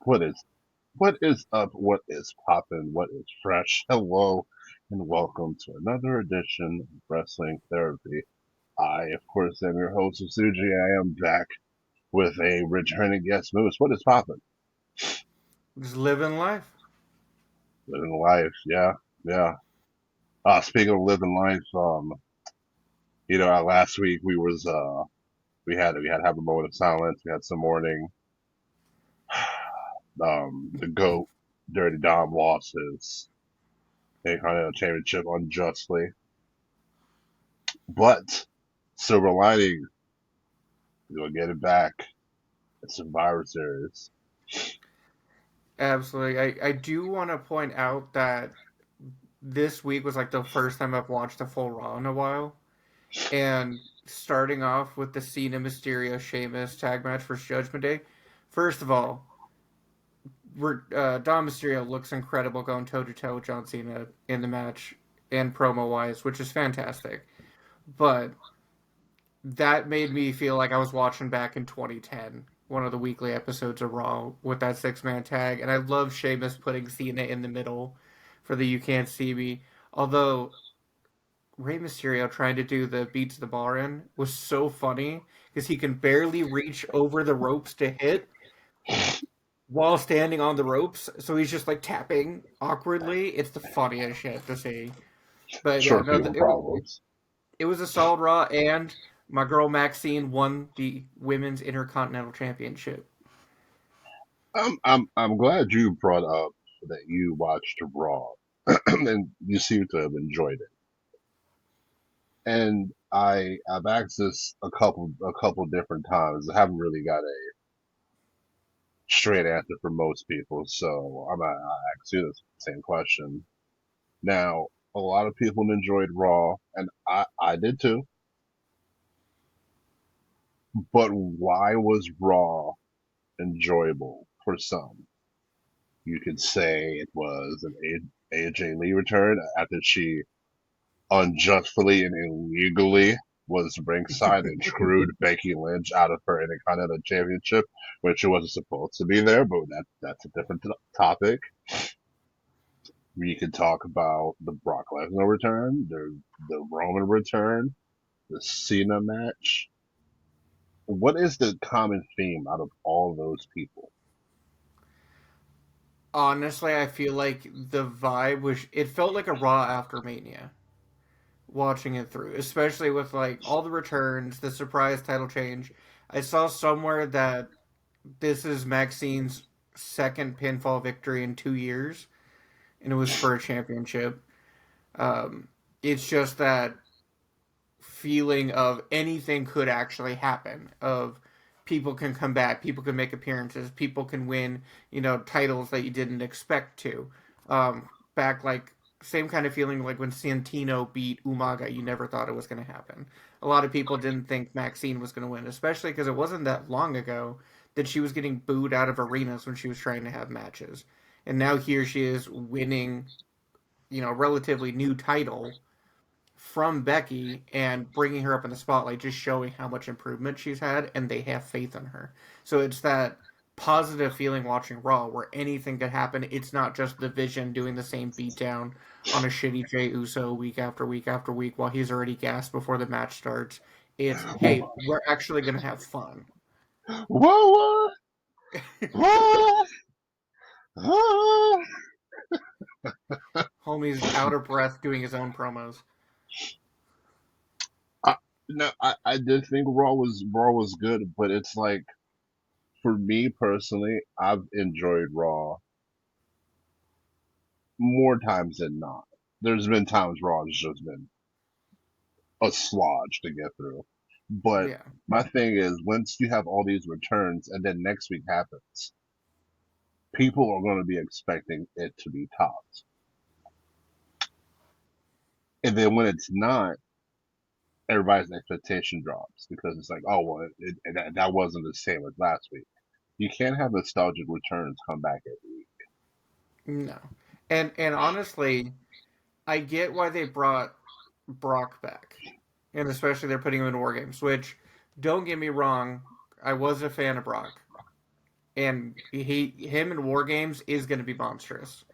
What is what is up? What is poppin'? What is fresh? Hello and welcome to another edition of Wrestling Therapy. I, of course, am your host, Suji. I am back with a returning guest, Moose. What is poppin'? Just living life. Living life, yeah, yeah. Speaking of living life, last week we had to have a moment of silence. We had some mourning. The goat, Dirty Dom, lost his Intercontinental Championship unjustly, but silver lining, we'll get it back. It's Survivor Series. Absolutely. I do want to point out that this week was like the first time I've watched a full Raw in a while. And starting off with the Cena Mysterio Sheamus tag match for Judgment Day. First of all, Dom Mysterio looks incredible going toe to toe with John Cena in the match and promo wise, which is fantastic. But that made me feel like I was watching back in 2010, one of the weekly episodes of Raw with that 6 man tag. And I love Sheamus putting Cena in the middle for the You Can't See Me. Although Rey Mysterio trying to do the beat to the bar in was so funny because he can barely reach over the ropes to hit while standing on the ropes. So he's just like tapping awkwardly. It's the funniest shit to see. But yeah, Short no, people problems. it was a solid Raw, and my girl Maxine won the Women's Intercontinental Championship. I'm glad you brought up that you watched Raw and you seem to have enjoyed it. And I've asked this a couple different times. I haven't really got a straight answer for most people, so I ask you the same question. Now, a lot of people enjoyed Raw, and I did too. But why was Raw enjoyable for some? You could say it was an AJ Lee return after she unjustly and illegally was ringside and screwed Becky Lynch out of her Intercontinental Championship when she wasn't supposed to be there, but that's a different topic. We could talk about the Brock Lesnar return, the Roman return, the Cena match. What is the common theme out of all those people? Honestly, I feel like the vibe was. It felt like a Raw after Mania. Watching it through, especially with like all the returns, the surprise title change. I saw somewhere that this is Maxine's second pinfall victory in 2 years, and it was for a championship. It's just that feeling of anything could actually happen. Of people can come back, people can make appearances, people can win, titles that you didn't expect to. Back like same kind of feeling like when Santino beat Umaga, you never thought it was going to happen. A lot of people didn't think Maxine was going to win, especially because it wasn't that long ago that she was getting booed out of arenas when she was trying to have matches. And now here she is winning, relatively new title from Becky and bringing her up in the spotlight, just showing how much improvement she's had, and they have faith in her. So it's that positive feeling watching Raw where anything could happen. It's not just the Vision doing the same beatdown on a shitty Jey Uso week after week after week while he's already gassed before the match starts. It's, hey, we're actually going to have fun. Whoa, whoa, whoa. Homie's out of breath doing his own promos. I, no, I did think Raw was good, but it's like for me personally, I've enjoyed Raw more times than not. There's been times Raw has just been a slodge to get through. But Yeah. my thing is, once you have all these returns and then next week happens, people are going to be expecting it to be topped. And then when it's not, everybody's expectation drops because it's like, oh, well, that wasn't the same as last week. You can't have nostalgic returns come back every week. No. And honestly, I get why they brought Brock back, and especially they're putting him in War Games. Which, don't get me wrong, I was a fan of Brock, and him in War Games is going to be monstrous,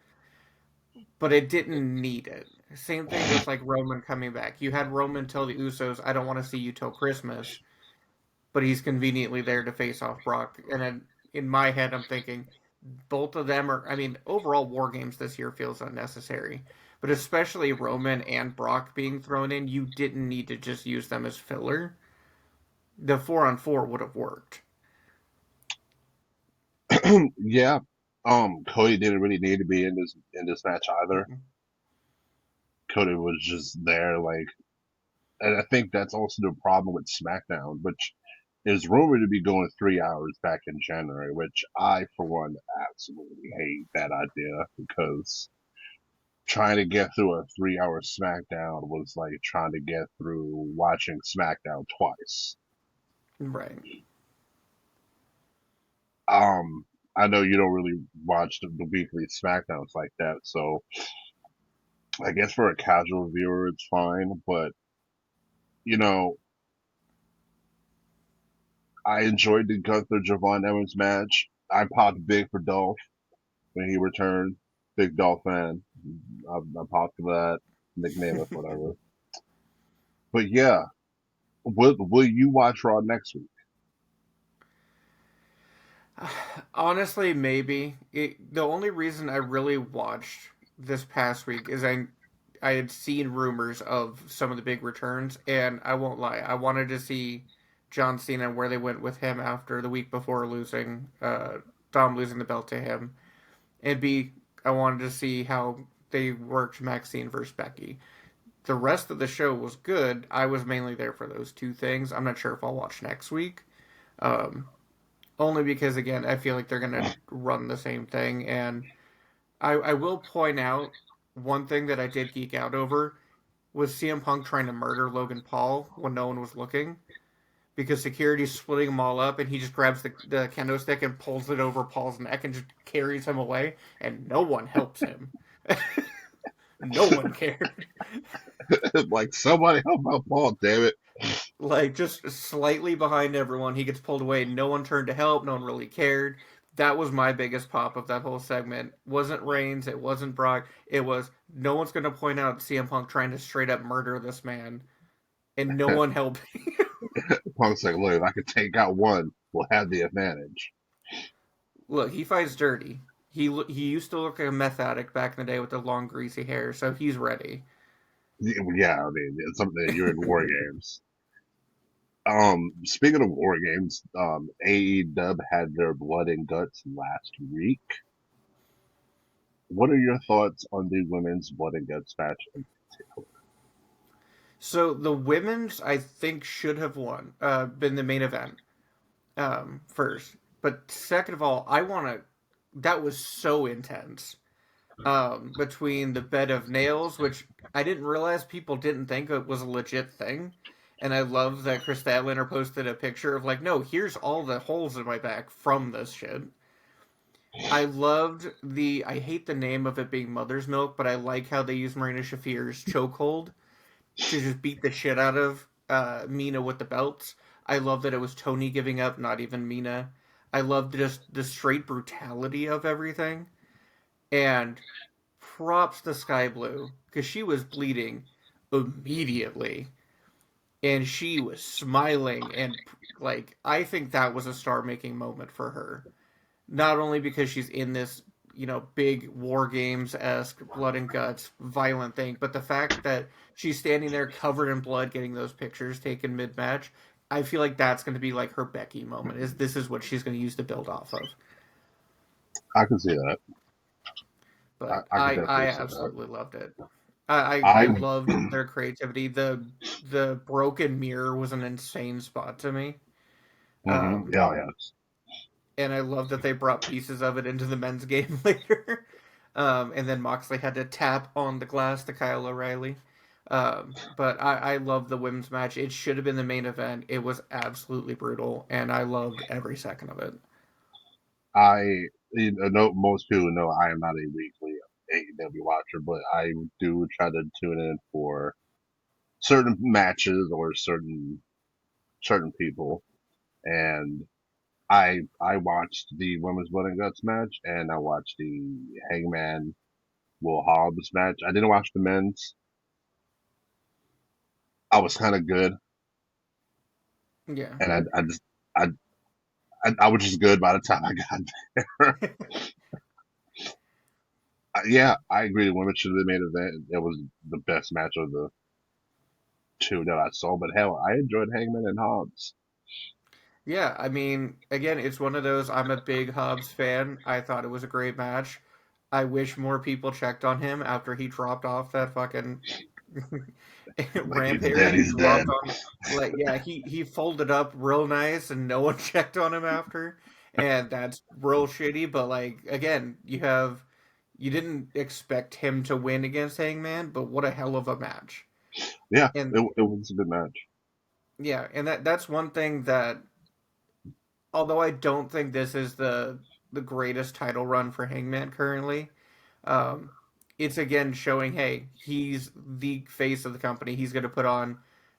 but it didn't need it. Same thing with like Roman coming back. You had Roman tell the Usos, "I don't want to see you till Christmas," but he's conveniently there to face off Brock. And then in my head, I'm thinking both of them are. I mean, overall, War Games this year feels unnecessary, but especially Roman and Brock being thrown in, you didn't need to just use them as filler. The 4-on-4 would have worked. Yeah. Cody didn't really need to be in this match either. Mm-mm. Cody was just there, like, and I think that's also the problem with SmackDown, which is rumored to be going 3 hours back in January, which I, for one, absolutely hate that idea because trying to get through a 3 hour SmackDown was like trying to get through watching SmackDown twice. Right. Um, I know you don't really watch the weekly SmackDowns like that, so I guess for a casual viewer it's fine, but you know, I enjoyed the Gunther Javon Evans match. I popped big for Dolph when he returned. Big Dolph fan. I popped for that. Nickname it, whatever. But yeah, will you watch Raw next week? Honestly, maybe. The only reason I really watched this past week is I had seen rumors of some of the big returns, and I won't lie, I wanted to see John Cena and where they went with him after the week before losing Dom losing the belt to him, and B, I wanted to see how they worked Maxine versus Becky. The rest of the show was good. I was mainly there for those two things. I'm not sure if I'll watch next week. Um, Only because again I feel like they're gonna run the same thing, and I will point out one thing that I did geek out over was CM Punk trying to murder Logan Paul when no one was looking because security's splitting them all up, and he just grabs the kendo stick and pulls it over Paul's neck and just carries him away, and no one helps him. No one cared. Like somebody help out Paul, damn it. Like just slightly behind everyone. He gets pulled away. No one turned to help. No one really cared. That was my biggest pop of that whole segment. Wasn't Reigns. It wasn't Brock. It was no one's going to point out CM Punk trying to straight up murder this man, and no one helping. Punk's like, look, if I could take out one, we'll have the advantage. Look, he fights dirty. He used to look like a meth addict back in the day with the long greasy hair, so he's ready. Yeah, I mean, it's something that you're in war games. Speaking of war games, AEW had their blood and guts last week. What are your thoughts on the women's blood and guts match in particular? So the women's, I think, should have been the main event first. But second of all, I want to. That was so intense. Between the bed of nails, which I didn't realize people didn't think it was a legit thing, and I love that Chris Statlander posted a picture of like, no, here's all the holes in my back from this shit. I loved the. I hate the name of it being Mother's Milk, but I like how they use Marina Shafir's chokehold to just beat the shit out of Mina with the belts. I love that it was Tony giving up, not even Mina. I loved just the straight brutality of everything. And props to Sky Blue because she was bleeding immediately and she was smiling and like I think that was a star making moment for her. Not only because she's in this, big war games esque blood and guts violent thing, but the fact that she's standing there covered in blood getting those pictures taken mid match. I feel like that's going to be like her Becky moment. Is this is what she's going to use to build off of. I can see that. But I can I definitely see that. absolutely loved it. I I, loved their creativity. The broken mirror was an insane spot to me. Um, yeah, yes. and I love that they brought pieces of it into the men's game later. And then Moxley had to tap on the glass to Kyle O'Reilly. But I love the women's match. It should have been the main event. It was absolutely brutal, and I loved every second of it. know most people know I am not a weekly AEW watcher, but I do try to tune in for certain matches or certain people, and I watched the women's blood and guts match, and I watched the Hangman Will Hobbs match. I didn't watch the men's. I was kind of good, Yeah. and I just I, I was just good by the time I got there. Yeah, I agree. The women should have been main event. It was the best match of the two that I saw. But hell, I enjoyed Hangman and Hobbs. Yeah, I mean, again, it's one of those. I'm a big Hobbs fan. I thought it was a great match. I wish more people checked on him after he dropped off that fucking Like ramp he's area. dead, He he's dead. dropped on, like, yeah, he folded up real nice, and no one checked on him after, and that's real shitty. But like, again, you didn't expect him to win against Hangman, but what a hell of a match. Yeah, And it was a good match. yeah, and that's one thing that although I don't think this is the greatest title run for Hangman currently, um, it's again showing, hey, he's the face of the company. He's going to put on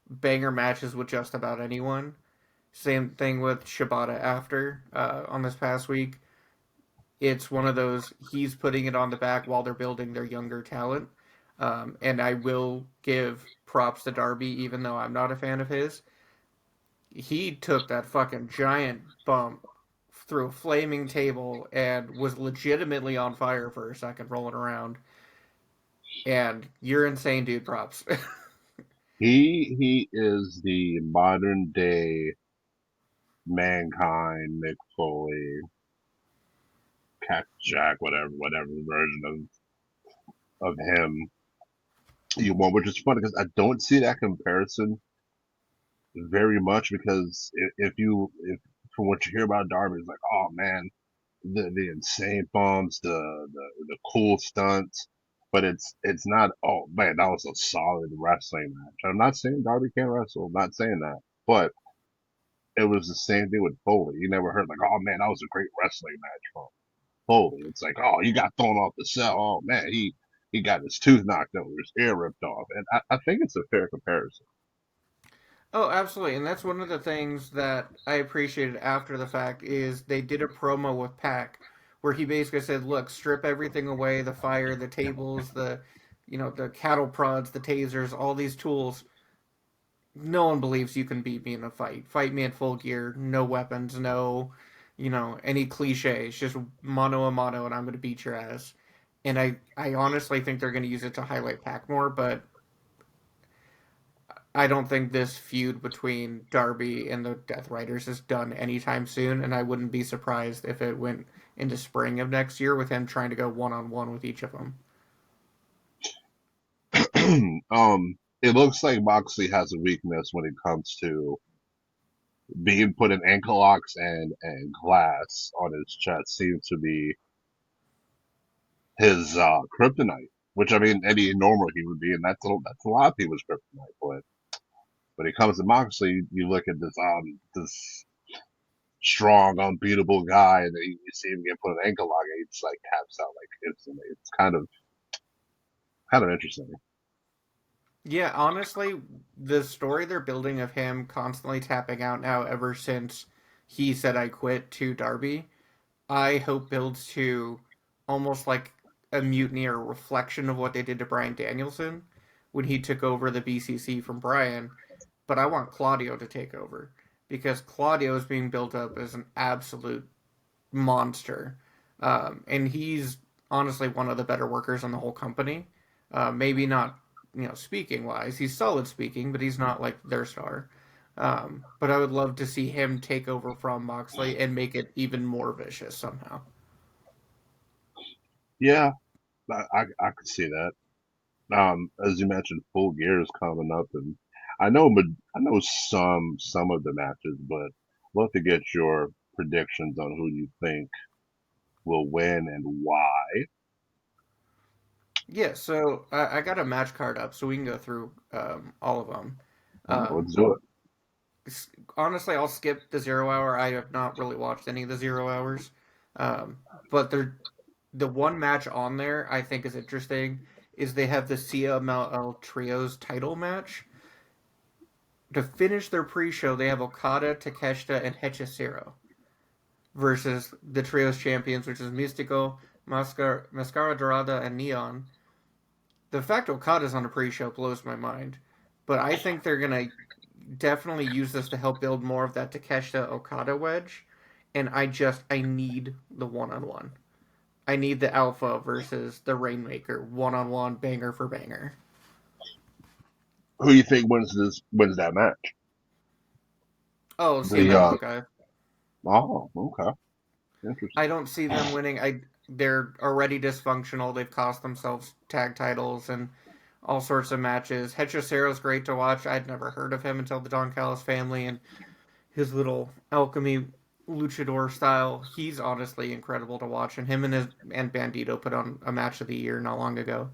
banger matches with just about anyone. Same thing with Shibata after on this past week. It's one of those he's putting it on the back while they're building their younger talent. And I will give props to Darby, even though I'm not a fan of his. He took that fucking giant bump through a flaming table and was legitimately on fire for a second rolling around. And you're insane, dude. Props. He is the modern day Mankind, Mick Foley, Cat Jack, whatever version of him you want, which is funny because I don't see that comparison very much because if from what you hear about Darby, it's like, oh man, the insane bombs, the cool stunts, but it's not. Oh man, that was a solid wrestling match. I'm not saying Darby can't wrestle. I'm not saying that, but it was the same thing with Foley. You never heard like, oh man, that was a great wrestling match from Foley. It's like, oh, he got thrown off the cell. Oh man, he got his tooth knocked out, his ear ripped off, and I think it's a fair comparison. Oh, absolutely. And that's one of the things that I appreciated after the fact is they did a promo with Pac where he basically said, "Look, strip everything away, the fire, the tables, the cattle prods, the tasers, all these tools. No one believes you can beat me in a fight. Fight me in full gear, no weapons, no, any cliches, just mano a mano, and I'm going to beat your ass." And I honestly think they're going to use it to highlight Pac more, but I don't think this feud between Darby and the Death Riders is done anytime soon, and I wouldn't be surprised if it went into spring of next year with him trying to go one on one with each of them. It looks like Moxley has a weakness when it comes to being put in ankle locks and glass on his chest seems to be his kryptonite. Which I mean, any normal human being, that's a lot of people's kryptonite. But when it comes to Moxley, you look at this strong, unbeatable guy, and then you see him get put in ankle lock, and he just like taps out like instantly. It's kind of interesting. Yeah, honestly, the story they're building of him constantly tapping out now ever since he said I quit to Darby, I hope builds to almost like a mutiny or a reflection of what they did to Brian Danielson when he took over the BCC from Brian. But I want Claudio to take over because Claudio is being built up as an absolute monster, and he's honestly one of the better workers in the whole company. Maybe not, speaking wise, he's solid speaking, but he's not like their star. But I would love to see him take over from Moxley and make it even more vicious somehow. Yeah, I could see that. As you mentioned, Full Gear is coming up, and I know some of the matches, but love to get your predictions on who you think will win and why. Yeah, so I got a match card up, so we can go through all of them. All right, Um, let's do it. Honestly, I'll skip the 0 hour. I have not really watched any of the 0 hours, but the one match on there I think is interesting is they have the CMLL Trios title match. To finish their pre-show, they have Okada, Takeshita, and Hechicero. versus the trios champions, which is Mystico, Mascara Dorada, and Neon. The fact Okada's on a pre-show blows my mind, but I think they're gonna definitely use this to help build more of that Takeshita Okada wedge. And I need the one-on-one. I need the Alpha versus the Rainmaker one-on-one, banger for banger. Who do you think wins that match? Oh, The CM and Buckeye. oh, okay, I interesting. don't see them winning. They're already dysfunctional. They've cost themselves tag titles and all sorts of matches. Hechicero's great to watch. I'd never heard of him until the Don Callis family and his little alchemy luchador style. He's honestly incredible to watch, and him and Bandito put on a match of the year not long ago.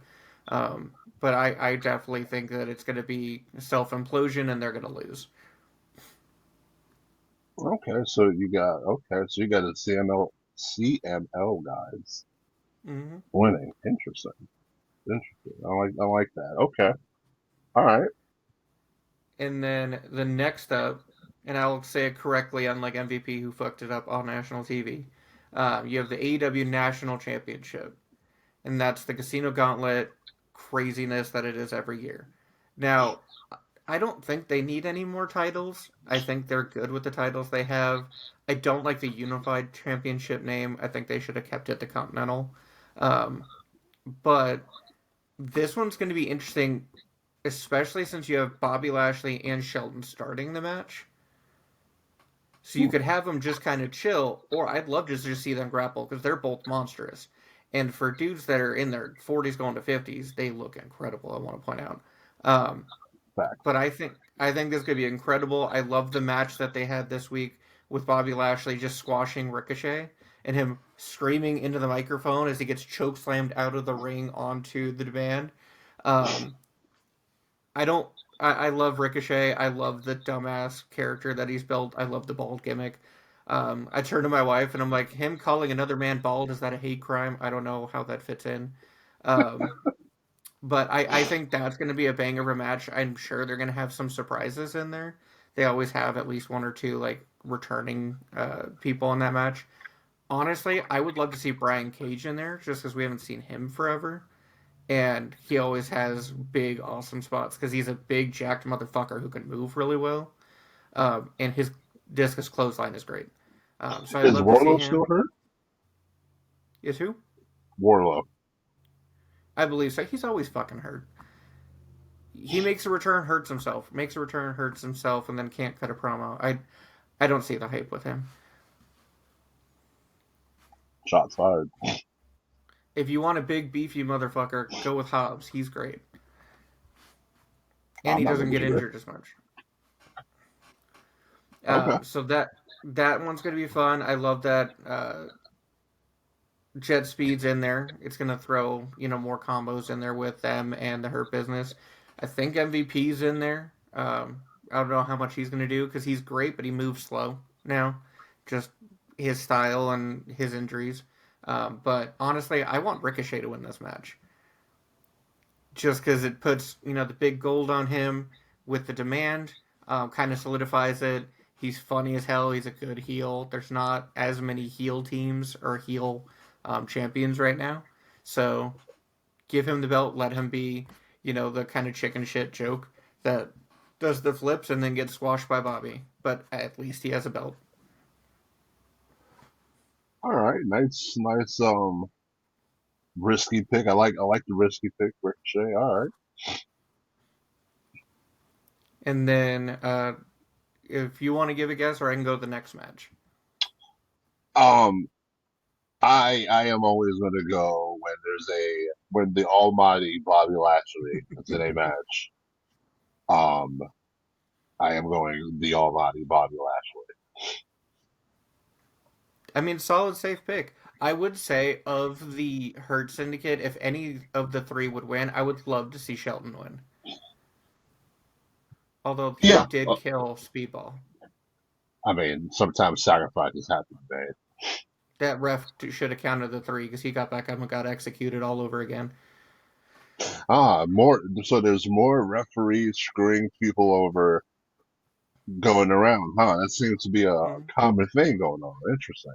But I definitely think that it's going to be self implosion, and they're going to lose. So you got the CML guys Mm-hmm. winning. Interesting. Interesting. I like that. Okay. All right. And then the next up, and I'll say it correctly, unlike MVP who fucked it up on national TV. You have the AEW National Championship, and that's the Casino Gauntlet craziness that it is every year. Now, I don't think they need any more titles. I think they're good with the titles they have. I don't like the Unified Championship name. I think they should have kept it the Continental. Um, but this one's going to be interesting, especially since you have Bobby Lashley and Shelton starting the match. So you Hmm, could have them just kind of chill, or I'd love to just see them grapple because they're both monstrous. And for dudes that are in their 40s going to 50s, they look incredible. I want to point out. Um, fact. but I think this could be incredible. I love the match that they had this week with Bobby Lashley just squashing Ricochet and him screaming into the microphone as he gets choke slammed out of the ring onto the band. Um, I don't. I love Ricochet. I love the dumbass character that he's built. I love the bald gimmick. I turn to my wife and I'm like, him calling another man bald, is that a hate crime? I don't know how that fits in. Um, but I think that's going to be a banger of a match. I'm sure they're going to have some surprises in there. They always have at least one or two like returning people in that match. Honestly, I would love to see Brian Cage in there just because we haven't seen him forever. And he always has big, awesome spots because he's a big, jacked motherfucker who can move really well. And his discus clothesline is great. So I'd Is love to see Warlow still him. hurt? Is who? Warlow. I believe so. He's always fucking hurt. He makes a return, hurts himself. Makes a return, hurts himself, and then can't cut a promo. I don't see the hype with him. Shots fired. If you want a big beefy motherfucker, go with Hobbs. He's great, and I'm he not doesn't gonna get disagree. injured as much. Okay. So that one's gonna be fun. I love that Jet Speed's in there. It's gonna throw more combos in there with them and the Hurt Business. I think MVP's in there. I don't know how much he's gonna do because he's great, but he moves slow now. Just his style and his injuries. But honestly, I want Ricochet to win this match just because it puts the big gold on him with the demand, kind of solidifies it. He's funny as hell. He's a good heel. There's not as many heel teams or heel champions right now, so give him the belt. Let him be, the kind of chicken shit joke that does the flips and then gets squashed by Bobby. But at least he has a belt. All right. Nice. Risky pick. I like the risky pick, Ricochet. All right. And then if you want to give a guess, or I can go to the next match. Um, I am always gonna go when when the Almighty Bobby Lashley is in a match. Um, I am going the Almighty Bobby Lashley. I mean, solid, safe pick. I would say of the Hurt Syndicate, if any of the three would win, I would love to see Shelton win. Although he Yeah. did kill Speedball. I mean, sometimes sacrifices have to be made. That ref should have counted the three because he got back up and got executed all over again. More. So there's more referees screwing people over going around, huh? That seems to be a Mm. common thing going on. Interesting.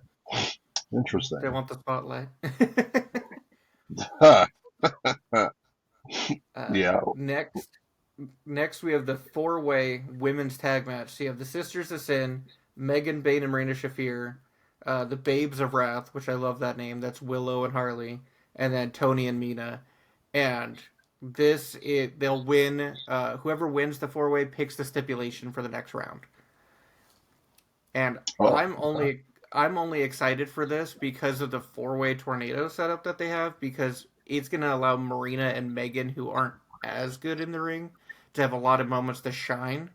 They Interesting. want the spotlight. Huh. Yeah. Next, we have the four-way women's tag match. So you have the Sisters of Sin, Megan Bane and Marina Shafir, the Babes of Wrath, which I love that name. That's Willow and Harley, and then Tony and Mina. And they'll win. Whoever wins the four-way picks the stipulation for the next round. And Oh, I'm only excited for this because of the four-way tornado setup that they have, because it's going to allow Marina and Megan, who aren't as good in the ring, to have a lot of moments to shine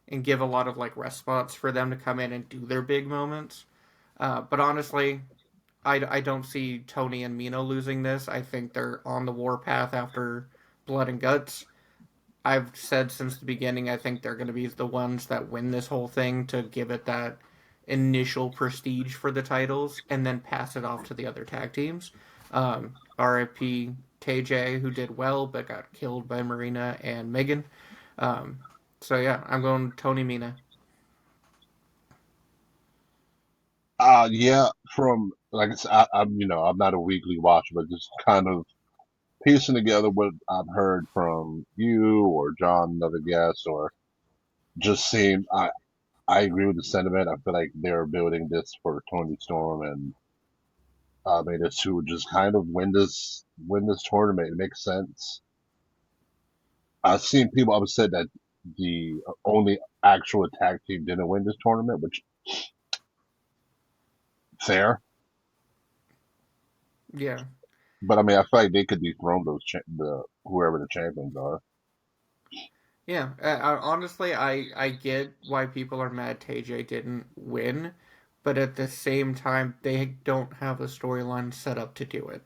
and give a lot of like rest spots for them to come in and do their big moments. But honestly, I don't see Tony and Mino losing this. I think they're on the warpath after Blood and Guts. I've said since the beginning, I think they're going to be the ones that win this whole thing to give it that initial prestige for the titles and then pass it off to the other tag teams. RIP TJ, who did well but got killed by Marina and Megan. Um, so yeah, I'm going Tony Mina. yeah. From like I said, I'm I'm not a weekly watcher, but just kind of piecing together what I've heard from you or John, another guest, or just seeing. I agree with the sentiment. I feel like they're building this for Tony Storm and made us to just kind of win this tournament. It makes sense. I've seen people upset that the only actual tag team didn't win this tournament, which fair. Yeah, But I mean, I feel like they could dethrone the whoever the champions are. yeah. Honestly, I get why people are mad TJ didn't win, but at the same time, they don't have a storyline set up to do it.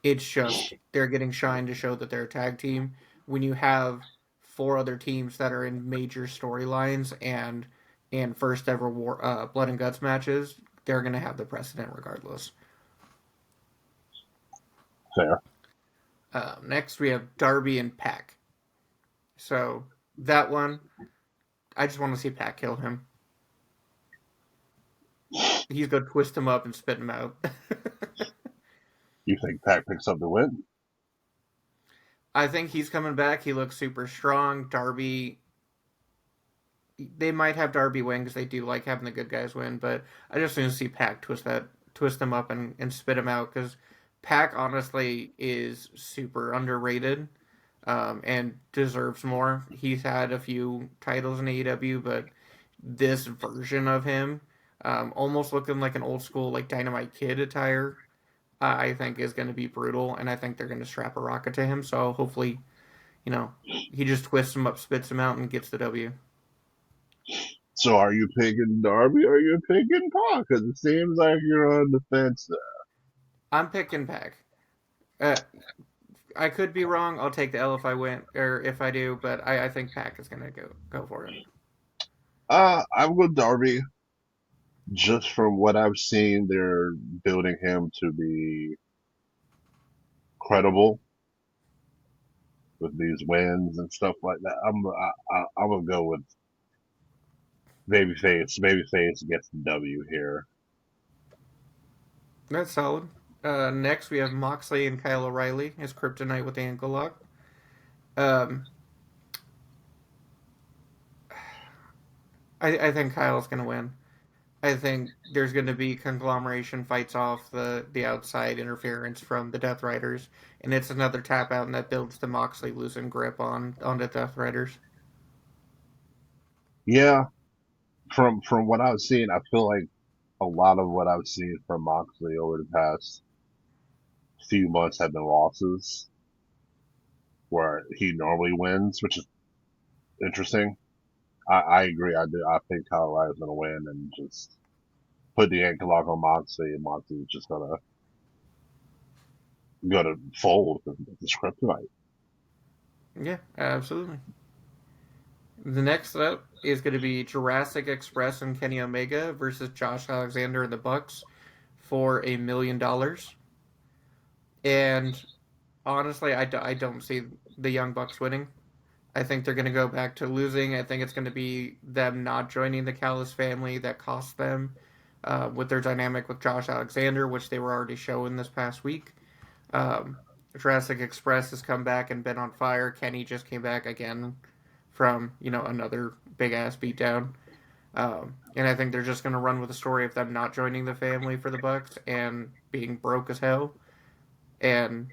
It's just they're getting shine to show that they're a tag team. When you have four other teams that are in major storylines and first ever blood and guts matches, they're gonna have the precedent regardless. Fair. Next, we have Darby and Pac. So that one, I just want to see Pac kill him. He's gonna twist him up and spit him out. You think Pac picks up the win? I think he's coming back. He looks super strong. Darby, they might have Darby win because they do like having the good guys win, but I just want to see Pac twist them up and spit him out, because Pac honestly is super underrated, and deserves more. He's had a few titles in AEW, but this version of him, almost looking like an old school like Dynamite Kid attire, I think is going to be brutal, and I think they're going to strap a rocket to him. So hopefully, you know, he just twists him up, spits him out, and gets the W. So are you picking Darby or are you picking Pac? Because it seems like you're on the fence there. I'm picking Pac. Uh, I could be wrong. I'll take the L if I win, or if I do, but I think Pac is gonna go for it. I'm with Darby. Just from what I've seen, they're building him to be credible with these wins and stuff like that. I'm gonna go with babyface. Babyface gets the W here. That's solid. Next, we have Moxley and Kyle O'Reilly as Kryptonite with the ankle lock. Um, I think Kyle's gonna win. I think there's going to be conglomeration fights off the outside interference from the Death Riders, and it's another tap out, and that builds the Moxley losing grip on the Death Riders. Yeah, from what I've seen, I feel like a lot of what I've seen from Moxley over the past few months have been losses where he normally wins, which is interesting. I agree. I do. I think Kyle O'Reilly's gonna win and just put the ankle lock on Moxley, and Moxley's just gonna fold because the kryptonite. Yeah, absolutely. The next up is going to be Jurassic Express and Kenny Omega versus Josh Alexander and the Bucks for $1 million. And honestly, I don't see the Young Bucks winning. I think they're going to go back to losing. I think it's going to be them not joining the Callis family that cost them. with their dynamic with Josh Alexander, which they were already showing this past week. Um, Jurassic Express has come back and been on fire. Kenny just came back again from another big ass beatdown. And I think they're just going to run with the story of them not joining the family for the Bucks and being broke as hell, and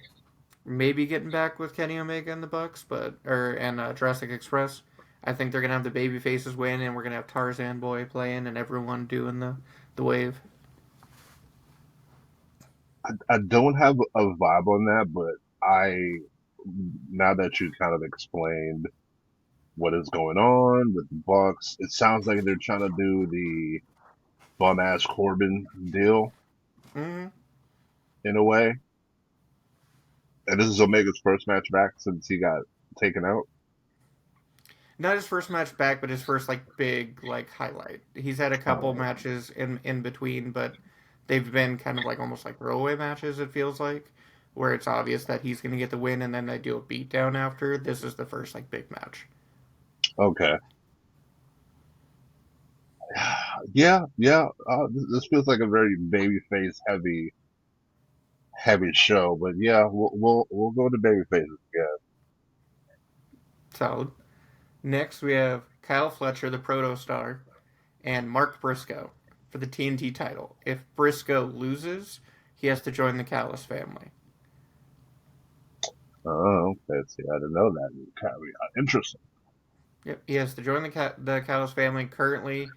maybe getting back with Kenny Omega and the Bucks, and Jurassic Express. I think they're gonna have the baby faces win, and we're gonna have Tarzan Boy playing, and everyone doing the wave. I don't have a vibe on that, but I now that you kind of explained what is going on with the Bucks, it sounds like they're trying to do the bum ass Corbin deal Mm-hmm. in a way. And this is Omega's first match back since he got taken out. Not his first match back, but his first like big like highlight. He's had a couple Oh, matches in between, but they've been kind of like almost like throwaway matches. It feels like where it's obvious that he's gonna get the win, and then they do a beatdown after. This is the first like big match. okay. Yeah, yeah. This feels like a very babyface heavy show, but yeah, we'll go to babyfaces again. Solid. Next, we have Kyle Fletcher, the Proto Star, and Mark Briscoe for the TNT title. If Briscoe loses, he has to join the Callis family. Oh, okay. See, I didn't know that. Kind of interesting. Yep, he has to join the Callis family. Currently,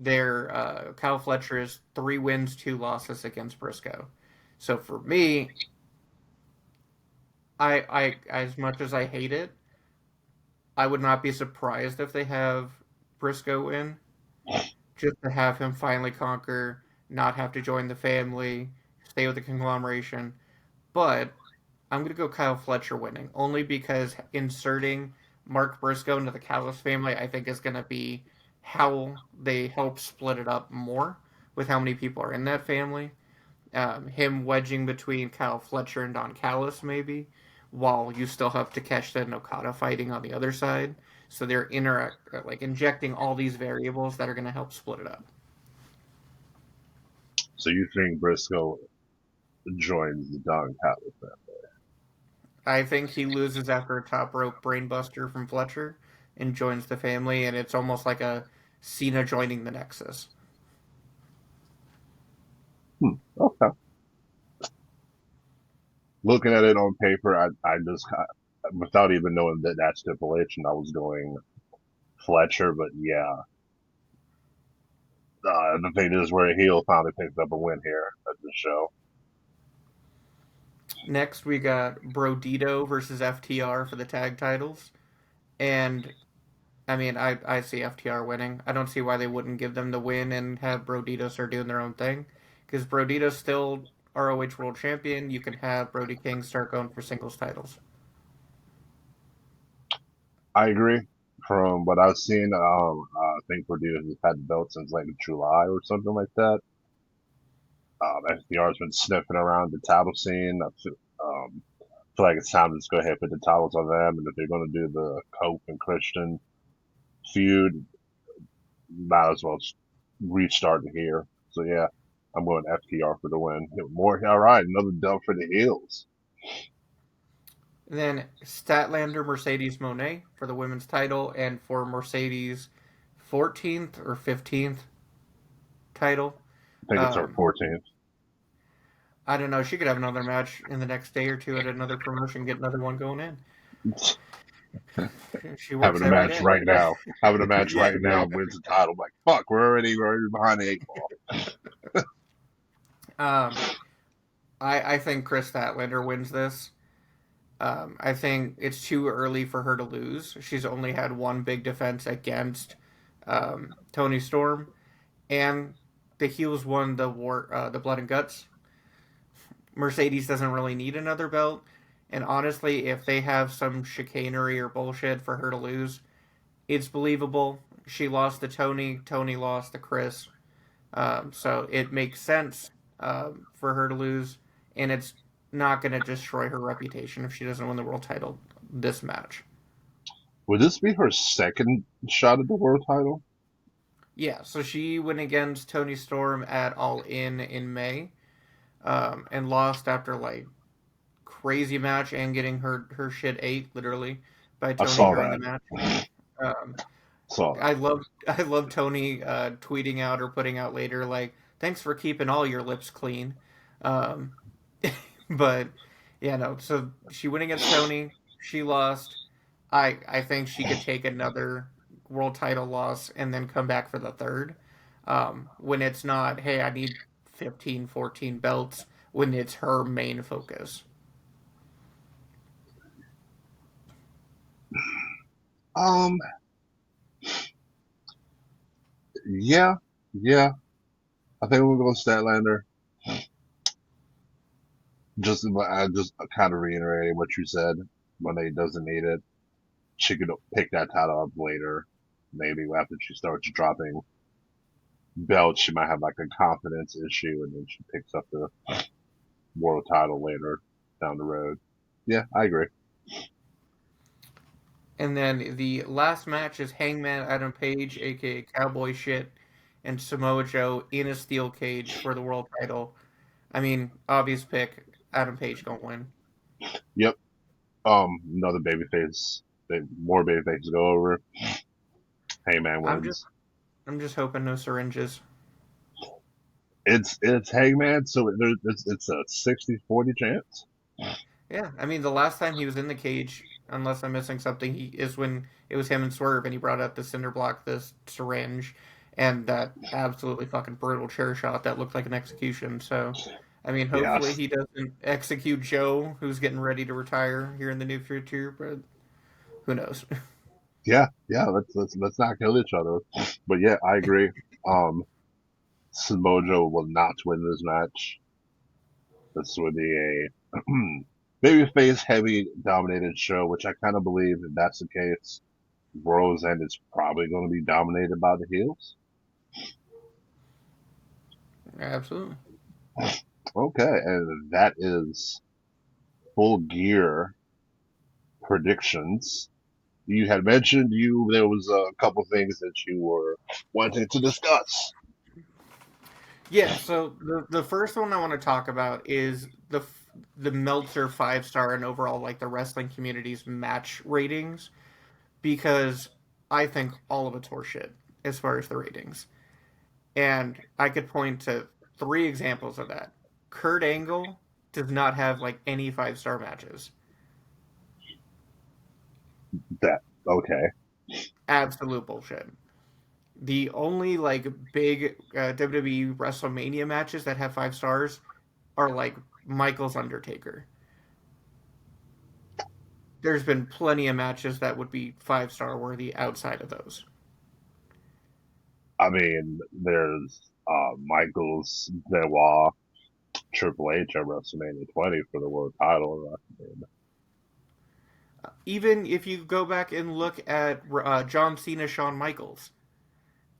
Kyle Fletcher is 3 wins, 2 losses against Briscoe. So for me, I as much as I hate it, I would not be surprised if they have Briscoe win, just to have him finally conquer, not have to join the family, stay with the conglomeration. But I'm going to go Kyle Fletcher winning, only because inserting Mark Briscoe into the Callis family, I think, is going to be how they help split it up more with how many people are in that family. Him wedging between Kyle Fletcher and Don Callis, maybe, while you still have Takeshita and Okada fighting on the other side. So they're like injecting all these variables that are going to help split it up. So you think Briscoe joins the Don Callis family? I think he loses after a top rope brainbuster from Fletcher and joins the family, and it's almost like a Cena joining the Nexus. Okay. Looking at it on paper, I just without even knowing that stipulation, I was going Fletcher, but yeah. The thing is, where a heel finally picks up a win here at the show. Next, we got Brodito versus FTR for the tag titles, and I mean, I see FTR winning. I don't see why they wouldn't give them the win and have Brodito start doing their own thing, because Brodito's still ROH World Champion. You can have Brody King start going for singles titles. I agree. From what I've seen, I think Purdue has had the belt since like July or something like that. FDR's been sniffing around the title scene. Feel like it's time to just go ahead and put the titles on them. And if they're going to do the Cope and Christian feud, might as well restart here. So yeah, I'm going FTR for the win. More, all right, another dub for the heels. And then Statlander Mercedes Monet for the women's title, and for Mercedes' 14th or 15th title. I think it's our Um, 14th. I don't know. She could have another match in the next day or two at another promotion, get another one going in. She works Having a every match day. right now. Having a match Yeah, right now exactly. wins the title. I'm like, fuck, we're already behind the eight ball. Um, I think Chris Statlander wins this. I think it's too early for her to lose. She's only had one big defense against Tony Storm, and the heels won the Blood and Guts. Mercedes doesn't really need another belt, and honestly, if they have some chicanery or bullshit for her to lose, it's believable. She lost to Tony. Tony lost to Chris. So it makes sense for her to lose, and it's not going to destroy her reputation if she doesn't win the world title this match. Would this be her second shot at the world title? Yeah, so she went against Tony Storm at All In May, and lost after like crazy match and getting her shit ate literally by I Tony saw during the that. match. Um, Saw I that. love I love Tony tweeting out or putting out later like, "Thanks for keeping all your lips clean." Um, but yeah, no. So she went against Tony. She lost. I think she could take another world title loss and then come back for the third. When it's not, hey, I need 15, 14 belts. When it's her main focus. Um, yeah, yeah. I think we'll go Statlander. I just kind of reiterating what you said. Monet doesn't need it. She could pick that title up later. Maybe after she starts dropping belts, she might have like a confidence issue, and then she picks up the world title later down the road. Yeah, I agree. And then the last match is Hangman Adam Page, aka Cowboy Shit, and Samoa Joe in a steel cage for the world title. I mean, obvious pick. Adam Page don't win. Yep. Another babyface. More babyfaces go over. Hangman I'm just wins. I'm just hoping no syringes. It's Hangman, so it's a 60-40 chance. Yeah, I mean the last time he was in the cage, unless I'm missing something, he is when it was him and Swerve, and he brought out the cinder block, this syringe, and that absolutely fucking brutal chair shot that looked like an execution. So, I mean, hopefully Yes. he doesn't execute Joe, who's getting ready to retire here in the near future. But who knows? Yeah. Let's not kill each other. But yeah, I agree. Um, Samojo will not win this match. This would be a babyface heavy dominated show, which I kind of believe if that's the case, World's End is probably going to be dominated by the heels. Absolutely. Okay, and that is Full Gear predictions. You had mentioned there was a couple things that you were wanting to discuss. Yeah. So the first one I want to talk about is the Meltzer 5 star and overall like the wrestling community's match ratings, because I think all of it's horseshit as far as the ratings. And I could point to 3 examples of that. Kurt Angle does not have like any 5 star matches. That okay. Absolute bullshit. The only like big WWE WrestleMania matches that have 5 stars are like Michael's Undertaker. There's been plenty of matches that would be 5 star worthy outside of those. I mean, there's Michaels Benoit Triple H at WrestleMania 20 for the world title. I mean, Even if you go back and look at John Cena, Shawn Michaels,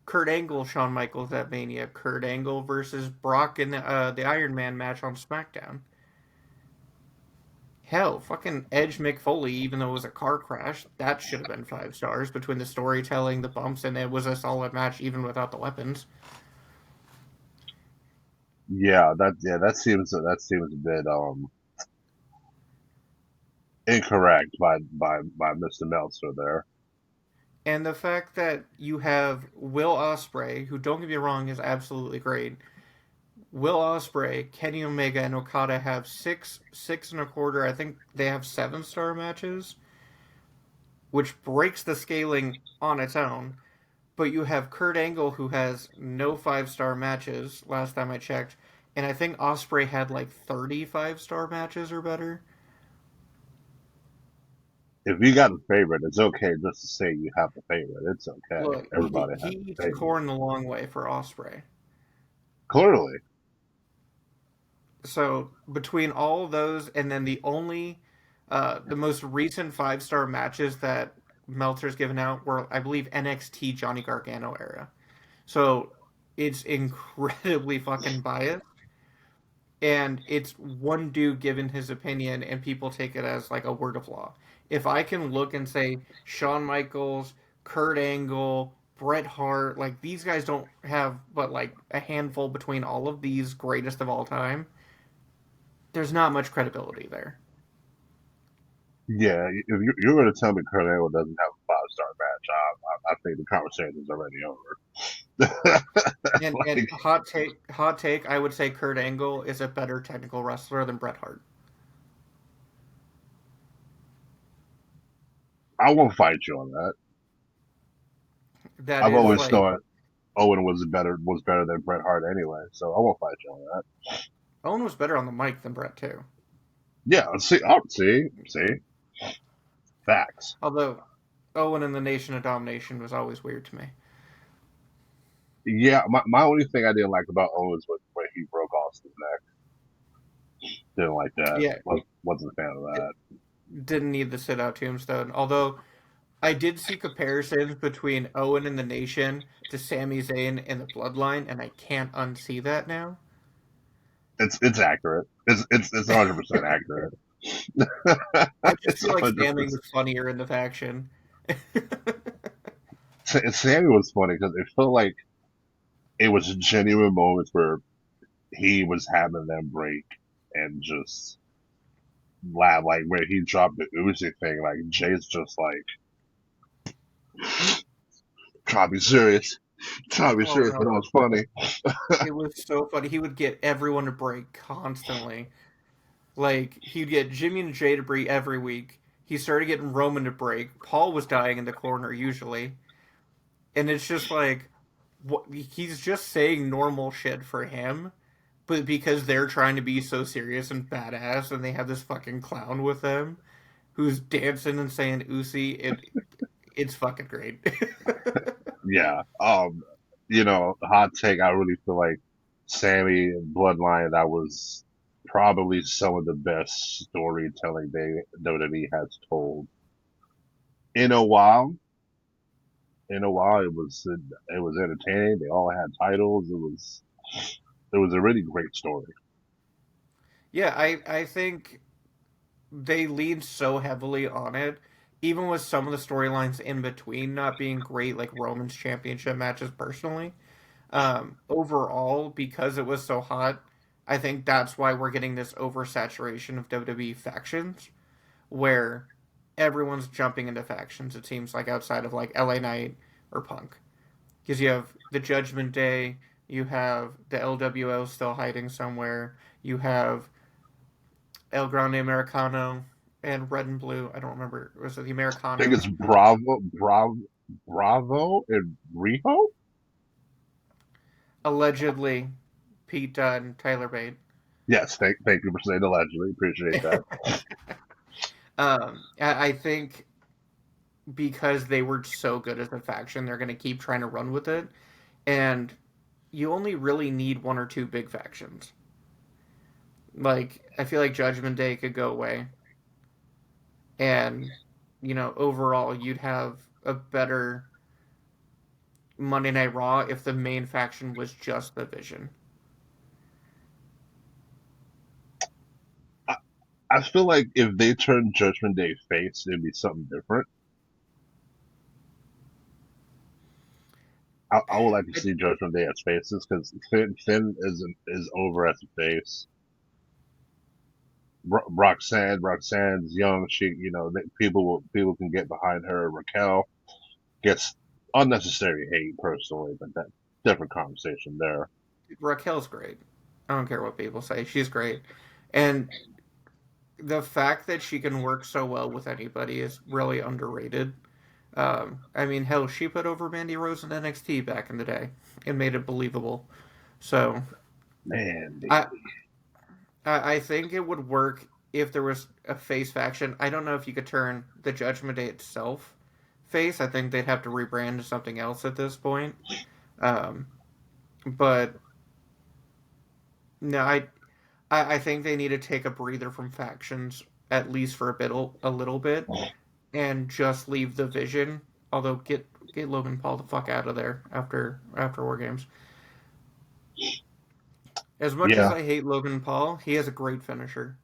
Kurt Angle, Shawn Michaels at Mania, Kurt Angle versus Brock in the Iron Man match on SmackDown. Hell, fucking Edge McFoley, even though it was a car crash, that should have been 5 stars between the storytelling, the bumps, and it was a solid match even without the weapons. that seems a bit incorrect by Mr. Meltzer there. And the fact that you have Will Ospreay, who don't get me wrong is absolutely great. Will Ospreay, Kenny Omega, and Okada have six and a quarter. I think they have 7 star matches, which breaks the scaling on its own. But you have Kurt Angle, who has no 5 star matches last time I checked, and I think Osprey had like 35 star matches or better. If you got a favorite, it's okay just to say you have a favorite. It's okay. Look, Everybody he has eats a favorite. corn the long way for Osprey. Clearly, So between all of those, and then the most recent 5 star matches that Meltzer's given out were, I believe, NXT Johnny Gargano era. So it's incredibly fucking biased, and it's one dude giving his opinion, and people take it as like a word of law. If I can look and say Shawn Michaels, Kurt Angle, Bret Hart, like these guys don't have but like a handful between all of these greatest of all time. There's not much credibility there. Yeah, if you're going to tell me Kurt Angle doesn't have a 5-star match, I think the conversation is already over. And Like, hot take, I would say Kurt Angle is a better technical wrestler than Bret Hart. I won't fight you on that. That I've is always like thought Owen was better than Bret Hart anyway, so I won't fight you on that. Owen was better on the mic than Bret too. Yeah, see, facts. Although Owen in the Nation of Domination was always weird to me. Yeah, my only thing I didn't like about Owens was when he broke Austin's neck. Didn't like that. Yeah, Wasn't a fan of it that. didn't need the sit out tombstone. Although I did see comparisons between Owen in the Nation to Sami Zayn in the Bloodline, and I can't unsee that now. It's accurate. It's 100% accurate. I just It's feel like Sami 100%. was funnier in the faction. Sammy was funny because it felt like it was genuine moments where he was having them break and just laugh, like where he dropped the Uzi thing. Like Jay's just like, try to be serious, try to be Oh serious, but no, it was funny. it was so funny. He would get everyone to break constantly. Like he'd get Jimmy and Jay to break every week. He started getting Roman to break. Paul was dying in the corner usually, and it's just like what he's just saying normal shit for him, but because they're trying to be so serious and badass, and they have this fucking clown with them who's dancing and saying "Usi," it's fucking great. Yeah. Hot take. I really feel like Sammy and Bloodline. That was probably some of the best storytelling they WWE has told in a while. In a while, it was entertaining. They all had titles. It was a really great story. Yeah, I think they lean so heavily on it, even with some of the storylines in between not being great, like Roman's championship matches personally. Overall, because it was so hot, I think that's why we're getting this oversaturation of WWE factions, where everyone's jumping into factions. It seems like outside of like LA Knight or Punk, because you have the Judgment Day, you have the LWO still hiding somewhere, you have El Grande Americano and Red and Blue. I don't remember. Was it the I think Americanos? it's Bravo, and Riho. Allegedly, Pete Dunne and Tyler Bate. Yes, thank you for saying allegedly. Appreciate that. I think because they were so good as a faction, they're going to keep trying to run with it. And you only really need one or two big factions. Like, I feel like Judgment Day could go away. And, overall, you'd have a better Monday Night Raw if the main faction was just the Vision. I, I feel like if they turn Judgment Day face, it'd be something different. I would like to I, see Judgment Day as faces because Finn is over as a face. Roxanne's young. People can get behind her. Raquel gets unnecessary hate personally, but that different conversation there. Raquel's great. I don't care what people say. She's great. And the fact that she can work so well with anybody is really underrated. I mean, hell, she put over Mandy Rose in NXT back in the day and made it believable. So Man, I I think it would work if there was a face faction. I don't know if you could turn the Judgment Day itself face. I think they'd have to rebrand to something else at this point. Um, but no, I think they need to take a breather from factions at least for a little bit, and just leave the Vision. Although get Logan Paul the fuck out of there after War Games. As much as yeah, I hate Logan Paul, he has a great finisher.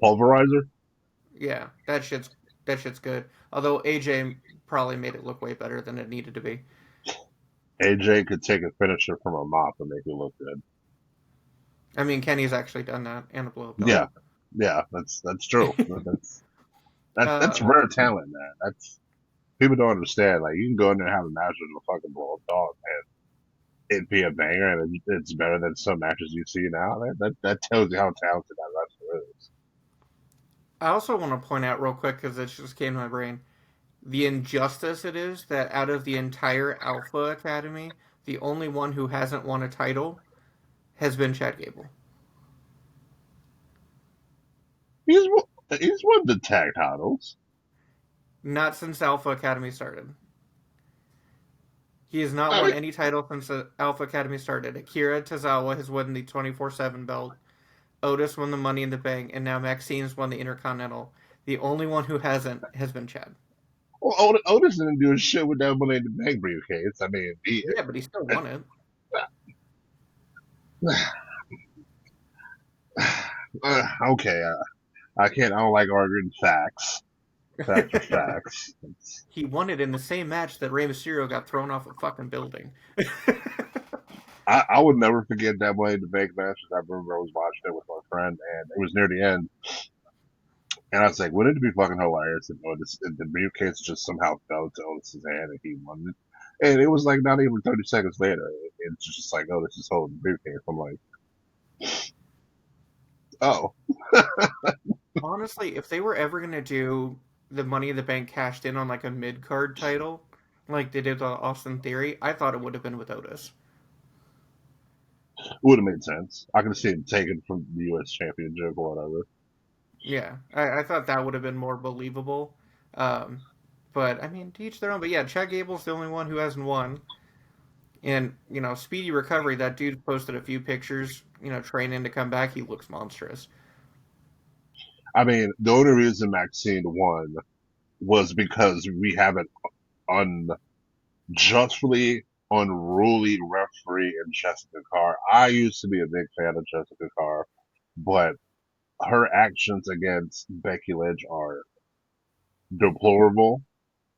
Pulverizer. Yeah, that shit's good. Although AJ probably made it look way better than it needed to be. AJ could take a finisher from a mop and make it look good. I mean, Kenny's actually done that and a blow up Yeah, doll. yeah, that's true. That's uh, rare talent, man. That's people don't understand. Like you can go in there and have a match with a fucking blow up dog, and it be a banger, and it's better than some matches you see now. That tells you how talented that wrestler is. I also want to point out real quick because it just came to my brain the injustice it is that out of the entire Alpha Academy, the only one who hasn't won a title has been Chad Gable. He's he's won the tag titles. Not since Alpha Academy started. He has not I won mean, any title since the Alpha Academy started. Akira Tozawa has won the 24/7 belt. Otis won the Money in the Bank, and now Maxine's won the Intercontinental. The only one who hasn't has been Chad. well, Otis didn't do shit with that Money in the Bank briefcase. I mean, Yeah, but he still won it. okay, I can't. I don't like arguing facts. Facts are facts. He won it in the same match that Rey Mysterio got thrown off a fucking building. I would never forget that Money in the Bank match. I remember I was watching it with my friend, and it was near the end, and I was like, "Wouldn't it be fucking hilarious if Otis, if the briefcase just somehow fell to Otis's hand and he won it?" And it was like not even 30 seconds later. It's just like, "Oh, this is holding the briefcase." I'm like, "Oh, Honestly, if they were ever gonna do the Money in the Bank cashed in on like a mid card title, like they did with Austin Theory, I thought it would have been with Otis. it would have made sense. I could have seen him taken from the U.S. Championship or whatever." Yeah, I thought that would have been more believable. Um, but I mean, to each their own. But yeah, Chad Gable's the only one who hasn't won. And speedy recovery. That dude posted a few pictures. Training to come back. He looks monstrous. I mean, the only reason Maxine won was because we have an unjustly unruly referee in Jessica Carr. I used to be a big fan of Jessica Carr, but her actions against Becky Lynch are deplorable.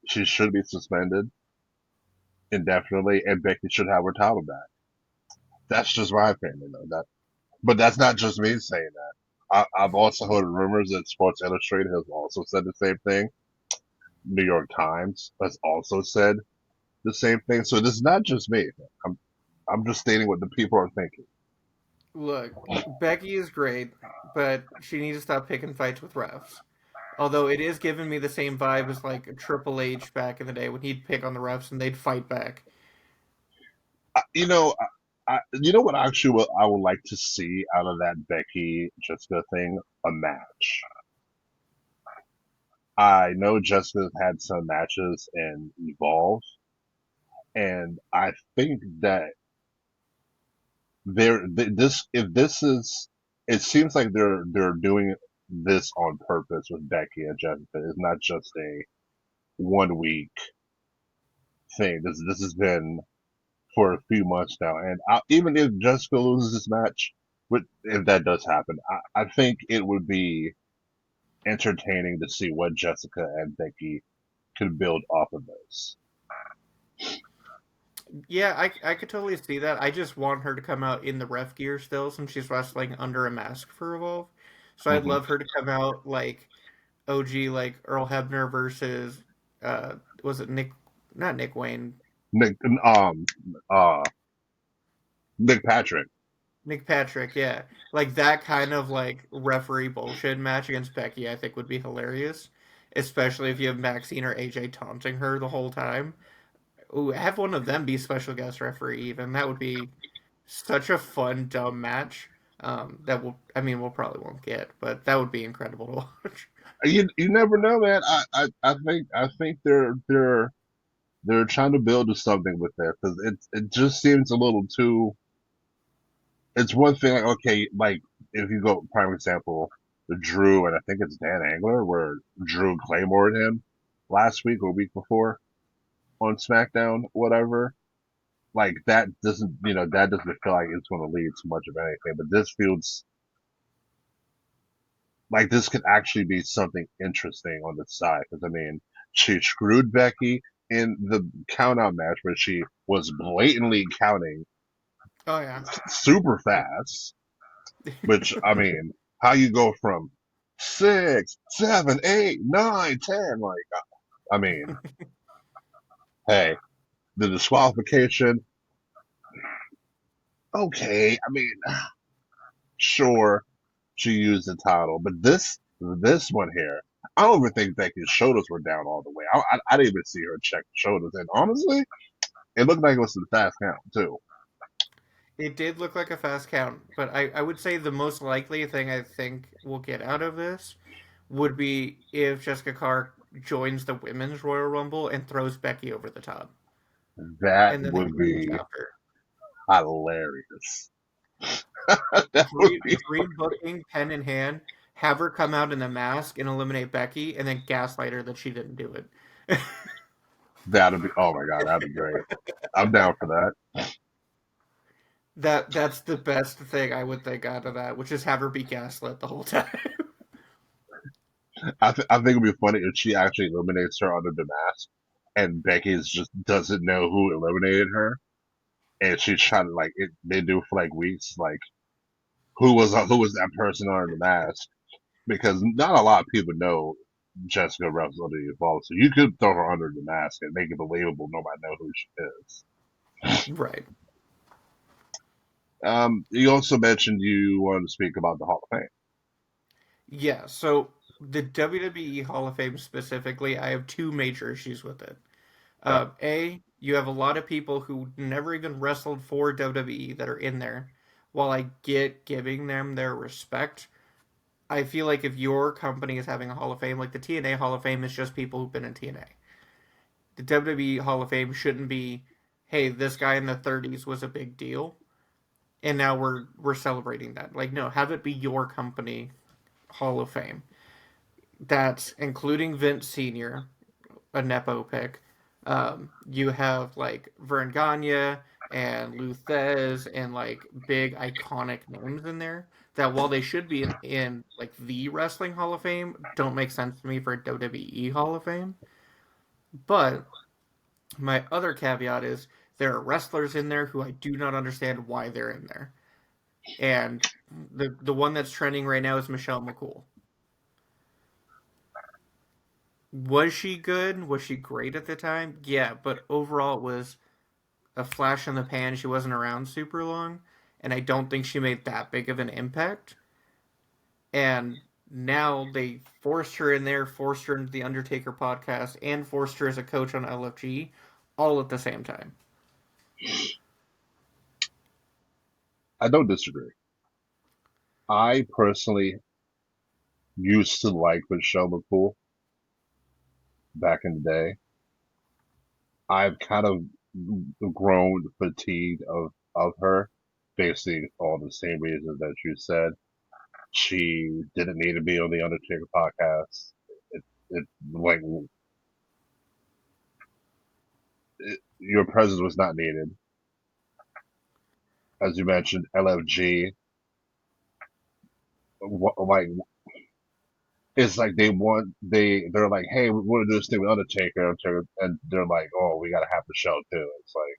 She should be suspended indefinitely, and Becky should have her title back. That's just my opinion, though. But that's not just me saying that. I've also heard rumors that Sports Illustrated has also said the same thing. New York Times has also said the same thing. So this is not just me. I'm I'm just stating what the people are thinking. Look, Becky is great, but she needs to stop picking fights with refs. Although it is giving me the same vibe as like a Triple H back in the day when he'd pick on the refs and they'd fight back. You know, you know what actually what I would like to see out of that Becky Jessica thing? A match. I know Jessica's had some matches in Evolve, and I think that this if this is it seems like they're doing this on purpose with Becky and Jessica. It's not just a 1 week thing. This has been for a few months now, and even if Jessica loses this match, if that does happen, I think it would be entertaining to see what Jessica and Becky could build off of this. Yeah, I could totally see that. I just want her to come out in the ref gear still since she's wrestling under a mask for Evolve. So I'd Hmm. love her to come out like OG, like Earl Hebner versus was it Nick? Not Nick Wayne. Nick, uh, Nick Patrick. Nick Patrick, yeah. Like that kind of like referee bullshit match against Becky, I think would be hilarious. Especially if you have Maxine or AJ taunting her the whole time. Ooh, have one of them be special guest referee even. That would be such a fun, dumb match. That I mean, we'll probably won't get, but that would be incredible to watch. You never know, man. I think they're trying to build to something with that because it just seems a little too. It's one thing like okay, like if you go prime example, the Drew and I think it's Dan Angler where Drew Claymored him last week or week before on SmackDown, whatever. Like that doesn't that doesn't feel like it's going to lead to much of anything. But this feels like this could actually be something interesting on the side because I mean she screwed Becky. in the count out match where she was blatantly counting Oh yeah. super fast, which I mean, how you go from 6, 7, 8, 9, 10, like I mean, hey, the disqualification, okay, I mean, sure, she used the title, but this one here, I don't even think Becky's shoulders were down all the way. I didn't even see her check the shoulders, and honestly, it looked like it was the fast count too. It did look like a fast count, but I would say the most likely thing I think we'll get out of this would be if Jessica Carr joins the women's Royal Rumble and throws Becky over the top, That and then they would feud be after. hilarious. That would be Dream booking, pen in hand, have her come out in the mask and eliminate Becky, and then gaslight her that she didn't do it. that'd be oh my god, that'd be great. I'm down for that. That's the best thing I would think out of that, which is have her be gaslit the whole time. I think it'd be funny if she actually eliminates her under the mask, and Becky's just doesn't know who eliminated her, and she's trying to like they do for like weeks, like who was that person under the mask? Because not a lot of people know Jessica Ruff's under the involved, so you could throw her under the mask and make it believable. Nobody know who she is. Right. You also mentioned you wanted to speak about the Hall of Fame. Yeah, so the WWE Hall of Fame specifically, I have two major issues with it. Okay. You have a lot of people who never even wrestled for WWE that are in there. While I get giving them their respect, I feel like if your company is having a Hall of Fame, like the TNA Hall of Fame is just people who've been in TNA. The WWE Hall of Fame shouldn't be, hey, this guy in the 30s was a big deal, and now we're celebrating that. Like, no, have it be your company Hall of Fame. That's including Vince Senior, a nepo pick. You have like Vern Gagne and Luthez and like big iconic names in there that while they should be in like the Wrestling Hall of Fame, don't make sense to me for WWE Hall of Fame. But my other caveat is there are wrestlers in there who I do not understand why they're in there. And the one that's trending right now is Michelle McCool. Was she good? Was she great at the time? Yeah, but overall it was a flash in the pan. She wasn't around super long, and I don't think she made that big of an impact. And now they forced her in there, forced her into the Undertaker podcast, and forced her as a coach on LFG, all at the same time. I don't disagree. I personally used to like Michelle McCool back in the day. I've kind of grown fatigued of her, basically all the same reasons that you said. She didn't need to be on the Undertaker podcast. It like your presence was not needed. As you mentioned, LFG, like it's like they're like, hey, we want to do this thing with Undertaker, and they're like, oh, we gotta have the show too. It's like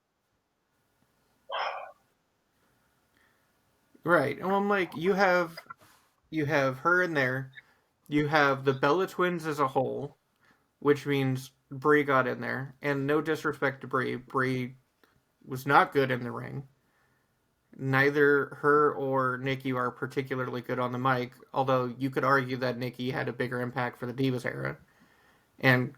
Right. And I'm like, you have her in there. You have the Bella twins as a whole, which means Brie got in there. And no disrespect to Brie, Brie was not good in the ring. Neither her or Nikki are particularly good on the mic, although you could argue that Nikki had a bigger impact for the Divas era and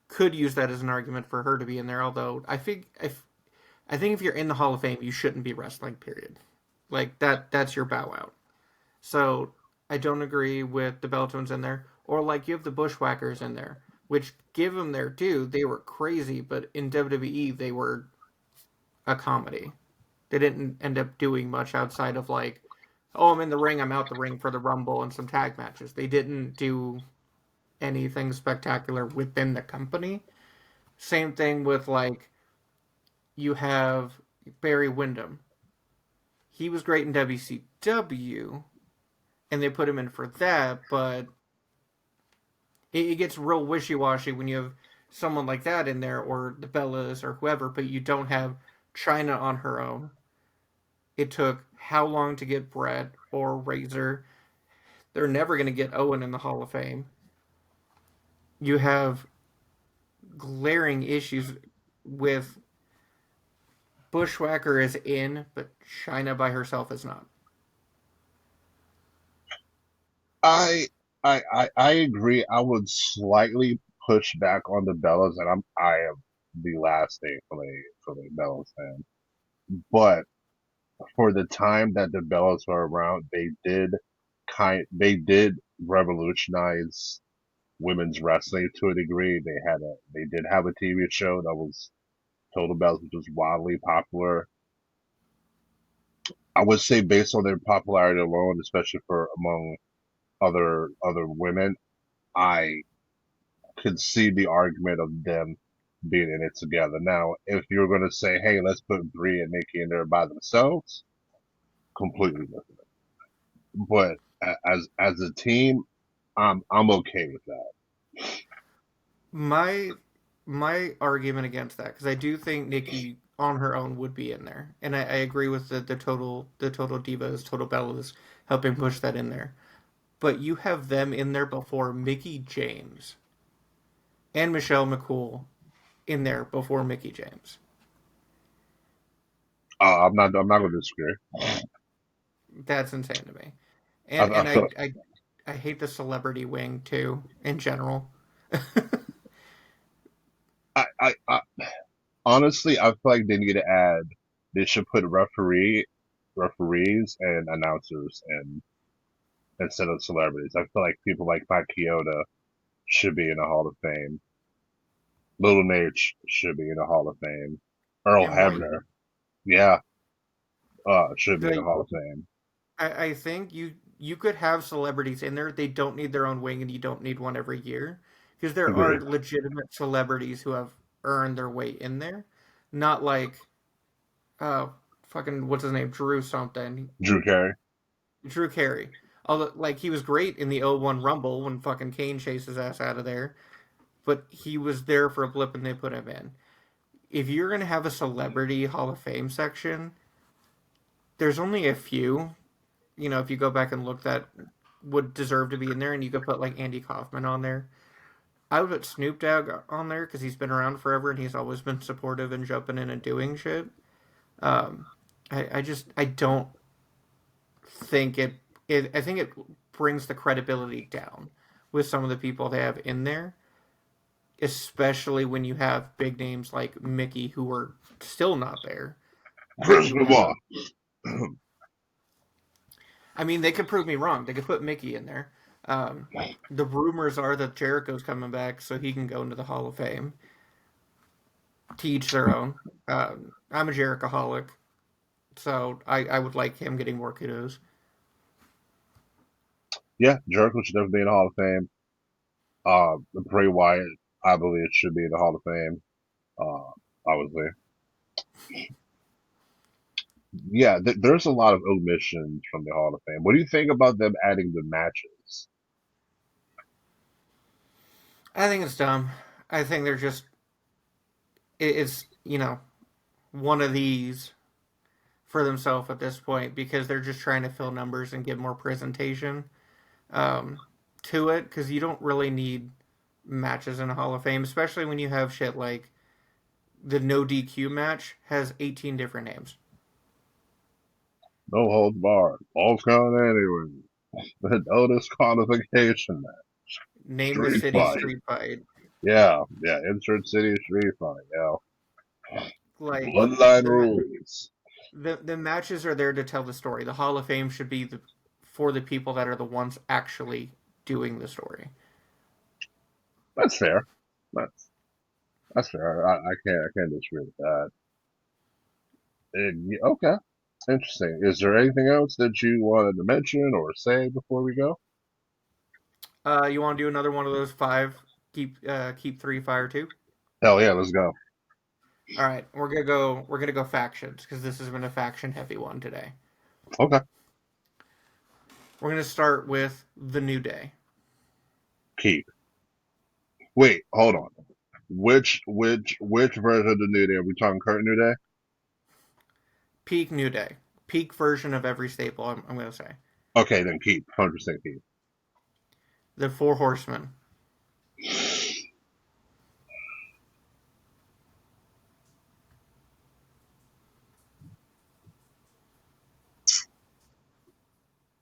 could use that as an argument for her to be in there. Although I think if you're in the Hall of Fame, you shouldn't be wrestling. Period. Like that's your bow out. So I don't agree with the Beltones in there, or like you have the Bushwhackers in there, which give them their due. They were crazy, but in WWE they were a comedy. They didn't end up doing much outside of like, oh, I'm in the ring, I'm out the ring for the Rumble and some tag matches. They didn't do anything spectacular within the company. Same thing with like you have Barry Windham. He was great in WCW, and they put him in for that, but it gets real wishy washy when you have someone like that in there, or the Bellas or whoever, but you don't have China on her own. It took how long to get Brett or Razor? They're never going to get Owen in the Hall of Fame. You have glaring issues with Bushwhacker is in, but China by herself is not. I I agree. I would slightly push back on the Bellas, and I am the last name for the Bellas fan. But for the time that the Bellas were around, they did revolutionize women's wrestling to a degree. They did have a TV show that was Total Bells, which was wildly popular. I would say based on their popularity alone, especially for among other women, I could see the argument of them being in it together. Now, if you're going to say, hey, let's put Brie and Nikki in there by themselves, completely different. But as a team, I'm okay with that. My my argument against that, because I do think Nikki on her own would be in there, and I agree with the total divas, total bellas helping push that in there. But you have them in there before Mickey James and Michelle McCool in there before Mickey James. I'm not going to disagree. That's insane to me. And I and feel I hate the celebrity wing too in general. I honestly I feel like they need to add. They should put referees and announcers in instead of celebrities. I feel like people like Mike should be in the Hall of Fame. Little Nate should be in the Hall of Fame. Earl And White. Hebner, yeah, should be in the Like Hall of Fame. I think you could have celebrities in there. They don't need their own wing, and you don't need one every year because there are Agreed. legitimate celebrities who have earned their way in there. Not like fucking what's his name, Drew something, Drew Carey. Drew Carey. Although like he was great in the '01 Rumble when fucking Kane chased his ass out of there, but he was there for a blip and they put him in. If you're gonna have a celebrity Hall of Fame section, there's only a few. If you go back and look, that would deserve to be in there, and you could put like Andy Kaufman on there. I would put Snoop Dogg on there because he's been around forever and he's always been supportive and jumping in and doing shit. Um, I don't think I think it brings the credibility down with some of the people they have in there, especially when you have big names like Mickey who are still not there. Chris You Benoit. have, I mean, they could prove me wrong. They could put Mickey in there. Um, the rumors are that Jericho's coming back so he can go into the Hall of Fame. To each their own. I'm a Jerichoholic, so I would like him getting more kudos. Yeah, Jericho should definitely be in the Hall of Fame. Bray Wyatt, I believe, should be in the Hall of Fame. Obviously, yeah. There's a lot of omissions from the Hall of Fame. What do you think about them adding the matches? I think it's dumb. I think they're just it's one of these for themselves at this point because they're just trying to fill numbers and give more presentation um, to it because you don't really need matches in a Hall of Fame, especially when you have shit like the no DQ match has 18 different names. No holds barred. All count anyway. No disqualification match. Name the Street city fight. street fight. Yeah, yeah. Insert city street fight. Yeah. Like Bloodline the rules. the matches are there to tell the story. The Hall of Fame should be for the people that are the ones actually doing the story. That's fair. That's that's fair. I can't disagree with that. Okay. Interesting. Is there anything else that you wanted to mention or say before we go? You want to do another one of those five? Keep three, fire two. Hell yeah, let's go. All right, we're gonna go. We're gonna go factions because this has been a faction heavy one today. Okay. We're gonna start with the New Day. Keep. Wait, hold on. which version of the New Day? Are we talking current New Day? Peak New Day. Peak version of every staple, I'm going to say. Okay, then keep 100% keep. The Four Horsemen.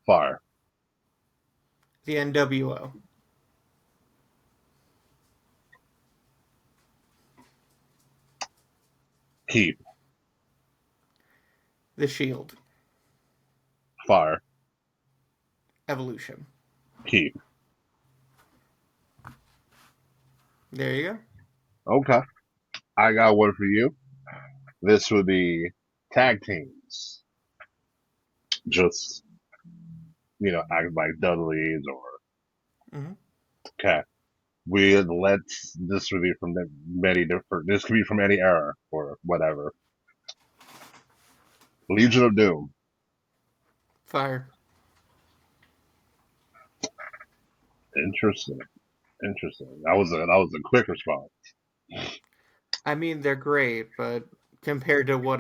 Fire. The NWO. Keep. The Shield. Fire. Evolution. Keep. There you go. Okay. I got one for you. This would be tag teams. Just, act like Dudleys or, Hmm. okay. This would be from this could be from any era or whatever. Legion of Doom. Fire. Interesting. Interesting. That was a quick response. I mean, they're great, but compared to what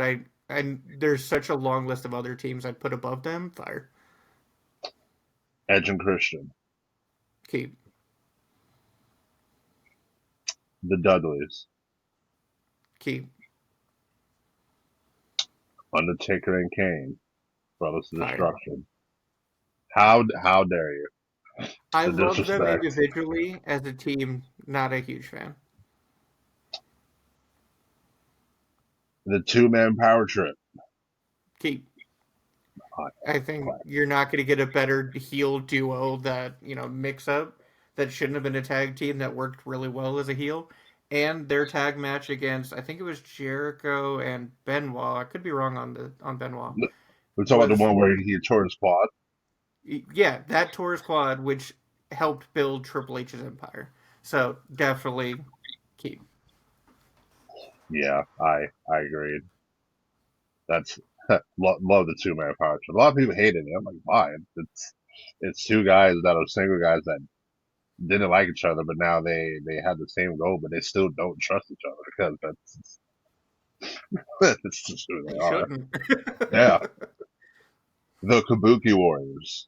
and there's such a long list of other teams I'd put above them. Fire. Edge and Christian. Keep. The Dudleys. Keep. Undertaker and Kane. Brothers of Fire. Destruction. How dare you? I The love them disrespect. individually. As a team, not a huge fan. The two-man power trip. Keep. Classic, I think classic. you're not going to get a better heel duo that, mix up that shouldn't have been a tag team that worked really well as a heel. And their tag match against, I think it was Jericho and Benoit. I could be wrong on Benoit. We're talking about the Was one where he tore his quad. Yeah, that tore his quad, which helped build Triple H's empire. So definitely keep. Yeah, I agreed. That's love the two-man power trip. A lot of people hated it. I'm like, why? It's two guys that are single guys that didn't like each other, but now they had the same goal, but they still don't trust each other because that's just who they They are. shouldn't. Yeah, the Kabuki Warriors.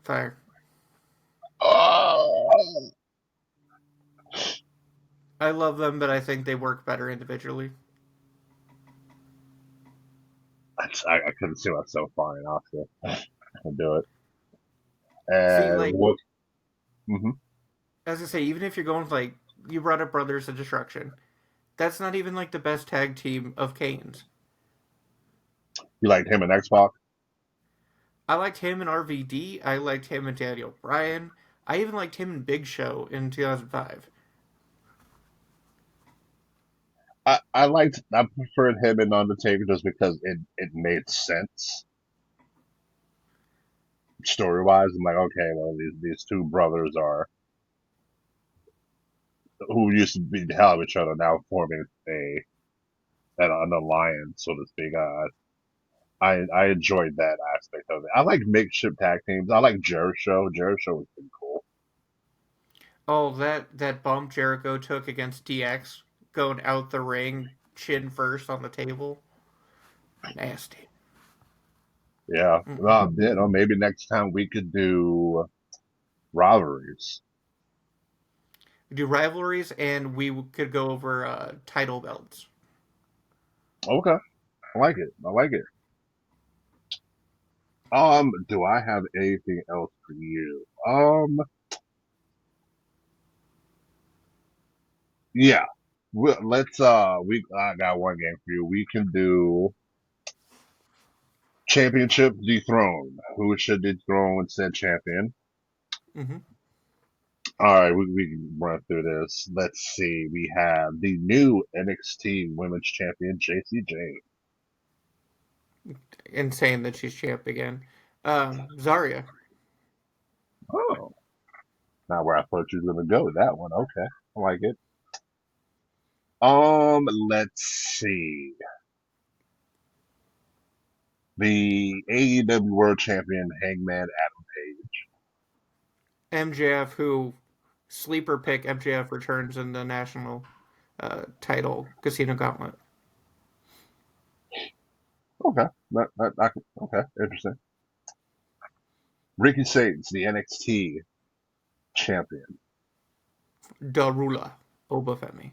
Fire. Oh, I love them, but I think they work better individually. I couldn't see myself flying off there. I do it. See, And like, what? Hmm. as I say, even if you're going with, like, you brought up Brothers of Destruction, that's not even, like, the best tag team of Kane's. You liked him and X Pac? I liked him in RVD. I liked him and Daniel Bryan. I even liked him in Big Show in 2005. I preferred him and Undertaker just because it made sense story wise. I'm like, okay, well these two brothers are who used to be the hell of each other now forming an alliance, so to speak. I enjoyed that aspect of it. I like makeshift tag teams. I like Jericho. Jericho was pretty cool. Oh, that bump Jericho took against DX, going out the ring, chin first on the table. Nasty. Yeah. Mm-mm. Maybe next time we could do rivalries. We do rivalries, and we could go over title belts. Okay. I like it. I like it. Do I have anything else for you? Yeah. I got one game for you. We can do championship dethrone. Who should dethrone said champion? Hmm. All right, we can run through this. Let's see. We have the new NXT Women's Champion, JC Jane. Insane that she's champ again. Zarya. Oh, not where I thought you were gonna go with that one. Okay, I like it. Let's see. The AEW World Champion, Hangman Adam Page. MJF, who sleeper pick MJF returns in the national title Casino Gauntlet. Okay, okay, interesting. Ricky Saints, the NXT champion. Darula Obafemi,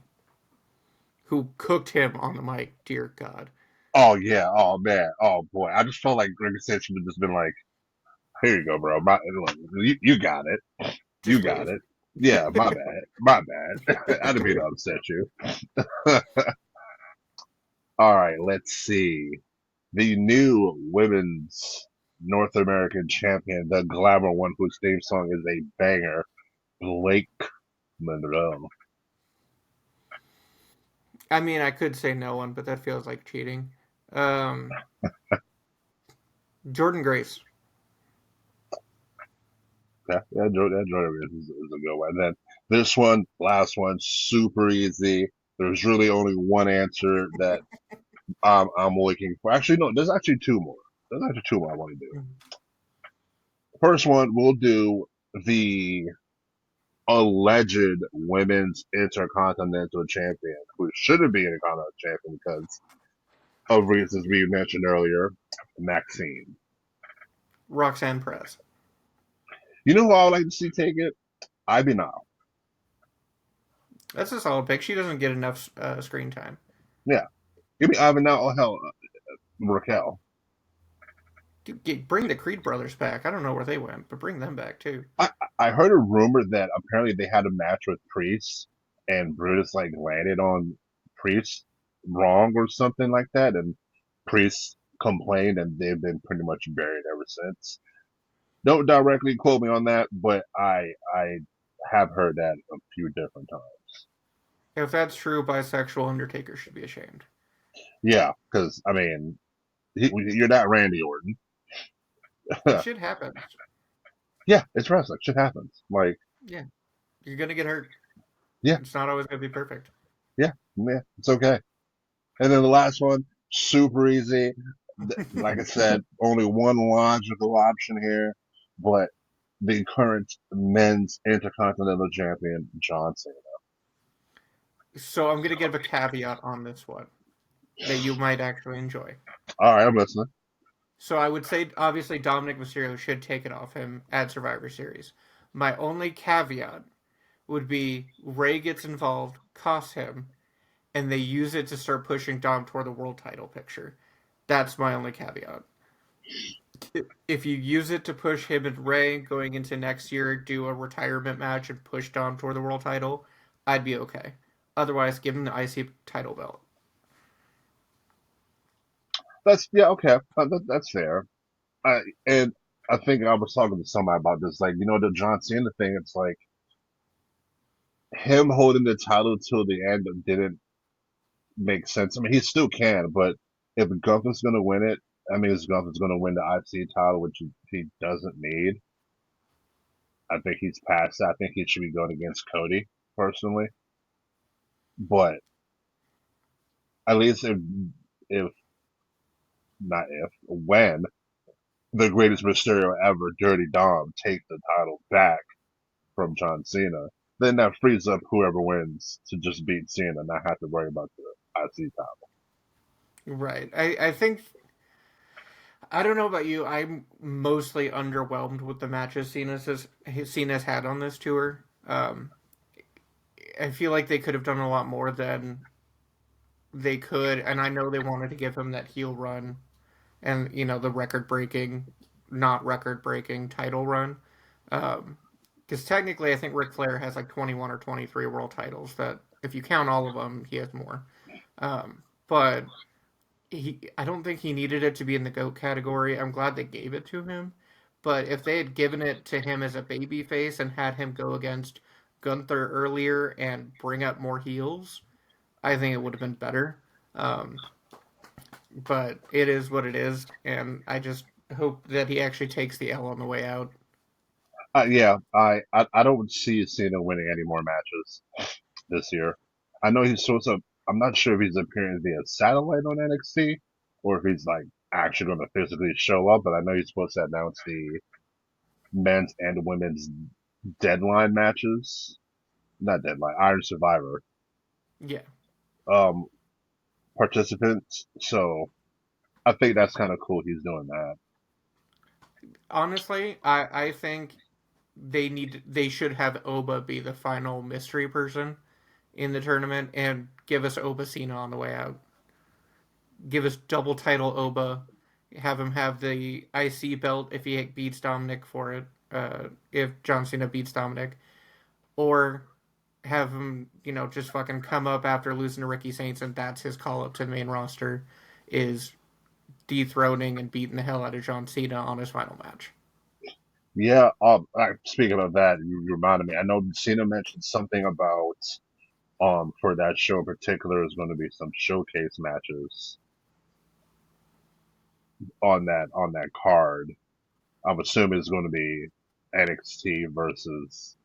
who cooked him on the mic. Dear God, Oh yeah, oh man, oh boy. I just felt like Ricky Saints should have just been like, "Here you go, bro. Look, you got it. You just got leave. it. Yeah, my bad. I didn't mean to upset you." All right, let's see. The new women's North American champion, the glamour one whose theme song is a banger, Blake Monroe. I mean, I could say no one, but that feels like cheating. Um, Jordan Grace. Jordan is a good one. And then this one, last one, super easy. There's really only one answer that I'm looking for. Actually, no, there's actually two more. There's actually two more I want to do. First one, we'll do the alleged women's intercontinental champion, who shouldn't be intercontinental champion because of reasons we mentioned earlier, Maxine. Roxanne Perez. You know who I would like to see take it? Ivy now. That's a solid pick. She doesn't get enough screen time. Yeah. Give me Ivy now. Oh, hell. Raquel. Dude, bring the Creed brothers back. I don't know where they went, but bring them back too. I, I heard a rumor that apparently they had a match with Priest and Brutus like landed on Priest wrong or something like that, and Priest complained and they've been pretty much buried ever since. Don't directly quote me on that, but I have heard that a few different times. If that's true, bisexual Undertaker should be ashamed. Yeah, because I mean, you're not Randy Orton. Shit happens. Yeah, it's wrestling. Shit happens. Like, Yeah, you're gonna get hurt. yeah, It's not always gonna be perfect. yeah, it's okay. And then the last one, super easy. Like I said, only one logical option here, but the current men's intercontinental champion, John Cena. So I'm gonna give a caveat on this one that you might actually enjoy. All right, I'm listening. So I would say obviously Dominic Mysterio should take it off him at Survivor Series. My only caveat would be Ray gets involved, costs him, and they use it to start pushing Dom toward the world title picture. That's my only caveat. If you use it to push him and Ray going into next year, do a retirement match and push Dom toward the world title, I'd be okay. Otherwise, give him the IC title belt. That's yeah, okay. That's fair. And I think I was talking to somebody about this. Like, the John Cena thing. It's like him holding the title till the end didn't make sense. I mean, he still can, but if Gunther's gonna win it, I mean, if Gunther's gonna win the IC title, which he doesn't need. I think he's past that. I think he should be going against Cody personally. But at least if not if, when the greatest Mysterio ever, Dirty Dom, take the title back from John Cena, then that frees up whoever wins to just beat Cena and not have to worry about the IC title. Right. I think I don't know about you. I'm mostly underwhelmed with the matches Cena's had on this tour. I feel like they could have done a lot more than they could, and I know they wanted to give him that heel run and the record breaking, not record breaking title run. Because technically, I think Ric Flair has like 21 or 23 world titles. That if you count all of them, he has more. But I don't think he needed it to be in the GOAT category. I'm glad they gave it to him. But if they had given it to him as a baby face and had him go against Gunther earlier and bring up more heels, I think it would have been better. Um, but it is what it is, and I just hope that he actually takes the L on the way out. Yeah, I don't see Cena winning any more matches this year. I know he's supposed to. I'm not sure if he's appearing via satellite on NXT or if he's like actually going to physically show up. But I know he's supposed to announce the men's and women's deadline matches, not deadline, Iron Survivor Yeah. um, participants. So I think that's kind of cool. He's doing that. Honestly, I think they should have Oba be the final mystery person in the tournament and give us Oba Cena on the way out. Give us double title Oba. Have him have the IC belt if he beats Dominic for it. If John Cena beats Dominic, or have him, just fucking come up after losing to Ricky Saints, and that's his call up to the main roster, is dethroning and beating the hell out of John Cena on his final match. Yeah. Speaking of that, you reminded me. I know Cena mentioned something about for that show in particular is going to be some showcase matches on that card. I'm assuming it's going to be NXT versus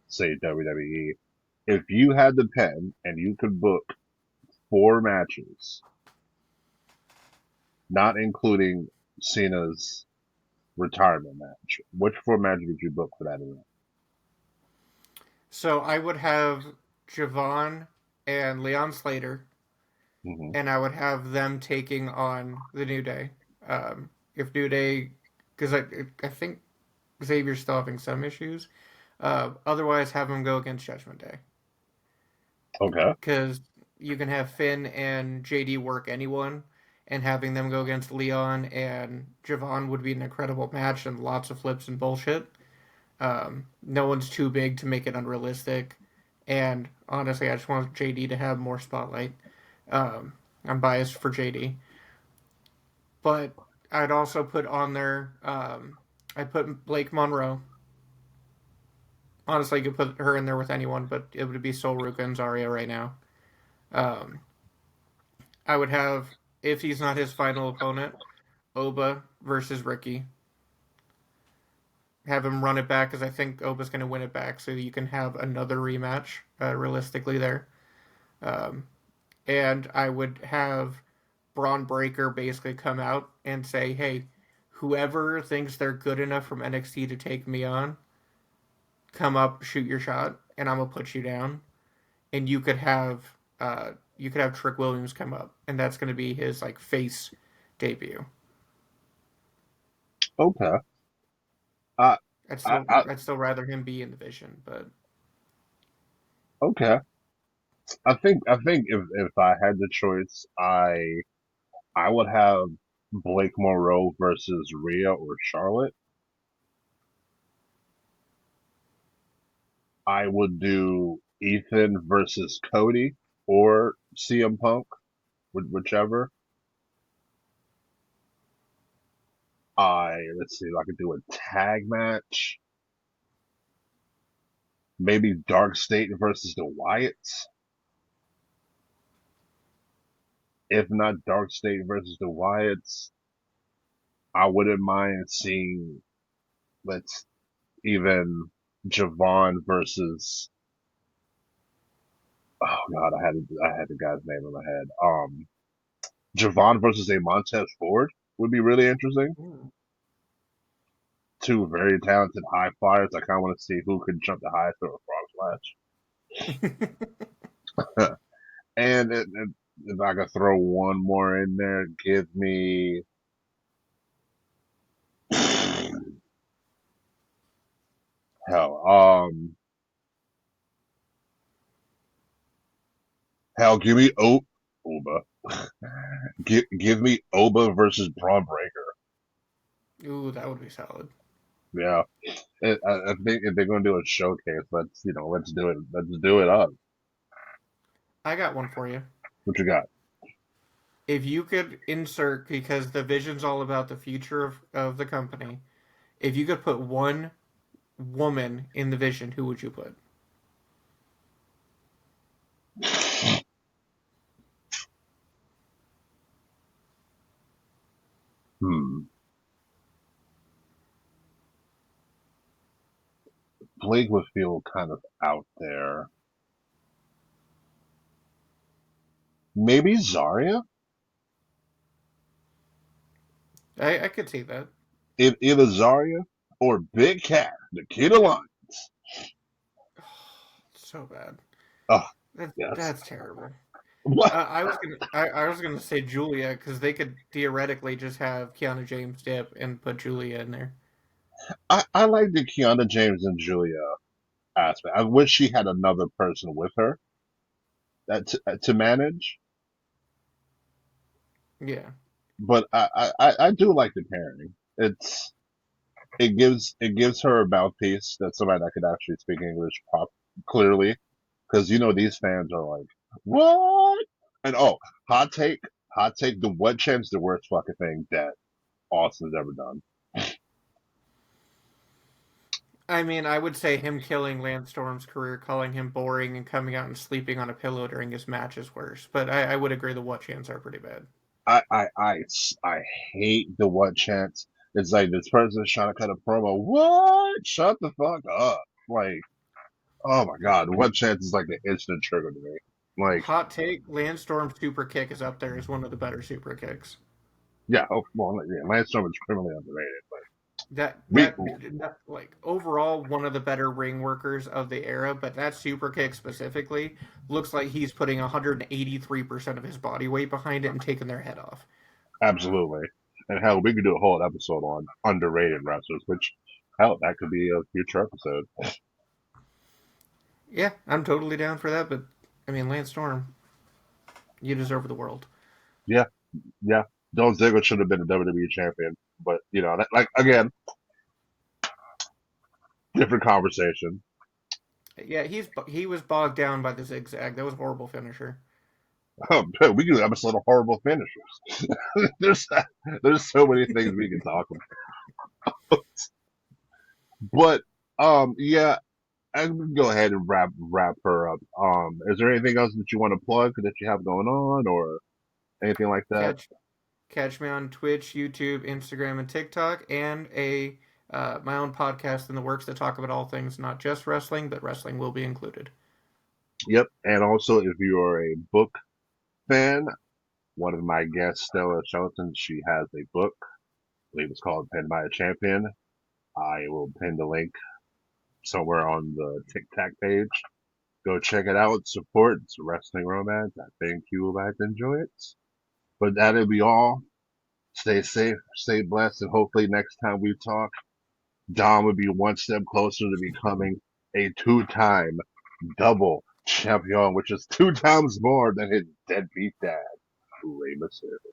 say WWE. If you had the pen and you could book four matches, not including Cena's retirement match, which four matches would you book for that event? So I would have Javon and Leon Slater, Hmm. and I would have them taking on the New Day. If New Day, because I think Xavier's still having some issues. Otherwise, have them go against Judgment Day, Okay. because you can have Finn and JD work anyone, and having them go against Leon and Javon would be an incredible match and lots of flips and bullshit. No one's too big to make it unrealistic, and honestly, I just want JD to have more spotlight. Um, I'm biased for JD, but I'd also put on there. I put Blake Monroe. Honestly, you could put her in there with anyone, but it would be Sol Ruka and Zarya right now. Um, I would have, if he's not his final opponent, Oba versus Ricky. Have him run it back because I think Oba's going to win it back, so you can have another rematch realistically there. Um, and I would have Braun Breaker basically come out and say, "Hey, whoever thinks they're good enough from NXT to take me on, come up, shoot your shot, and I'm gonna put you down." And you could have Trick Williams come up, and that's going to be his like face debut. Okay. I, I I'd still rather him be in the Vision, but okay. I think if I had the choice, I would have Blake Monroe versus Rhea or Charlotte. I would do Ethan versus Cody or CM Punk, whichever. Let's see if I could do a tag match. Maybe Dark State versus the Wyatts. If not Dark State versus the Wyatts, I wouldn't mind seeing let's even Javon versus oh god, I had the guy's name in my head. Javon versus a Montez Ford would be really interesting. ooh. Two very talented high flyers. I kind of want to see who can jump the highest through a frog splash. And if I could throw one more in there, give me hell, give me Oba. Give me Oba versus Braun Breaker. Ooh, that would be solid. Yeah, I think if they're gonna do a showcase, let's do it. Let's do it up. I got one for you. What you got? If you could insert, because the Vision's all about the future of the company, if you could put one woman in the Vision, who would you put? Hmm. Blake would feel kind of out there. Maybe Zarya? I could see that. If either Zarya or Big Cat, the Kid Alliance. so bad. Oh, That's yes. that's terrible. What? I was gonna say Julia because they could theoretically just have Keanu James dip and put Julia in there. I like the Kiana James and Julia aspect. I wish she had another person with her to manage, Yeah. but I do like the pairing. It gives her a mouthpiece that's somebody that could actually speak English clearly, because these fans are like, what? And hot take, the what champ's the worst fucking thing that Austin's ever done. I mean, I would say him killing Lance Storm's career, calling him boring, and coming out and sleeping on a pillow during his match is worse. But I would agree the what chants are pretty bad. I hate the what chance. It's like this person's trying to cut a promo. What? Shut the fuck up! Like, oh my god, what chance is like the instant trigger to me. Like, Hot take: Lance Storm's super kick is up there as one of the better super kicks. yeah, oh, well, yeah, Lance Storm is criminally underrated, but That we, that that like overall one of the better ring workers of the era, but that super kick specifically looks like he's putting 183% of his body weight behind it and taking their head off. absolutely. And hell, we could do a whole episode on underrated wrestlers, which hell, that could be a future episode. Yeah, I'm totally down for that, but I mean Lance Storm, you deserve the world. Yeah, yeah. Dolph Ziggler should have been a WWE champion, but like again, different conversation. Yeah, he was bogged down by the zigzag. That was a horrible finisher. We can do an episode of horrible finishers. there's there's so many things we can talk about. But yeah, I can go ahead and wrap her up. Is there anything else that you want to plug that you have going on or anything like that? Catch Catch me on Twitch, YouTube, Instagram, and TikTok, and a my own podcast in the works that talk about all things, not just wrestling, but wrestling will be included. Yep. And also, if you are a book fan, one of my guests, Stella Shelton, she has a book. I believe it's called Pinned by a Champion. I will pin the link somewhere on the TikTok page. Go check it out. Support. It's wrestling romance. I think you will like to enjoy it. But that'll be all. Stay safe, stay blessed, and hopefully next time we talk, Dom will be one step closer to becoming a two-time double champion, which is two times more than his deadbeat dad, Rey Mysterio.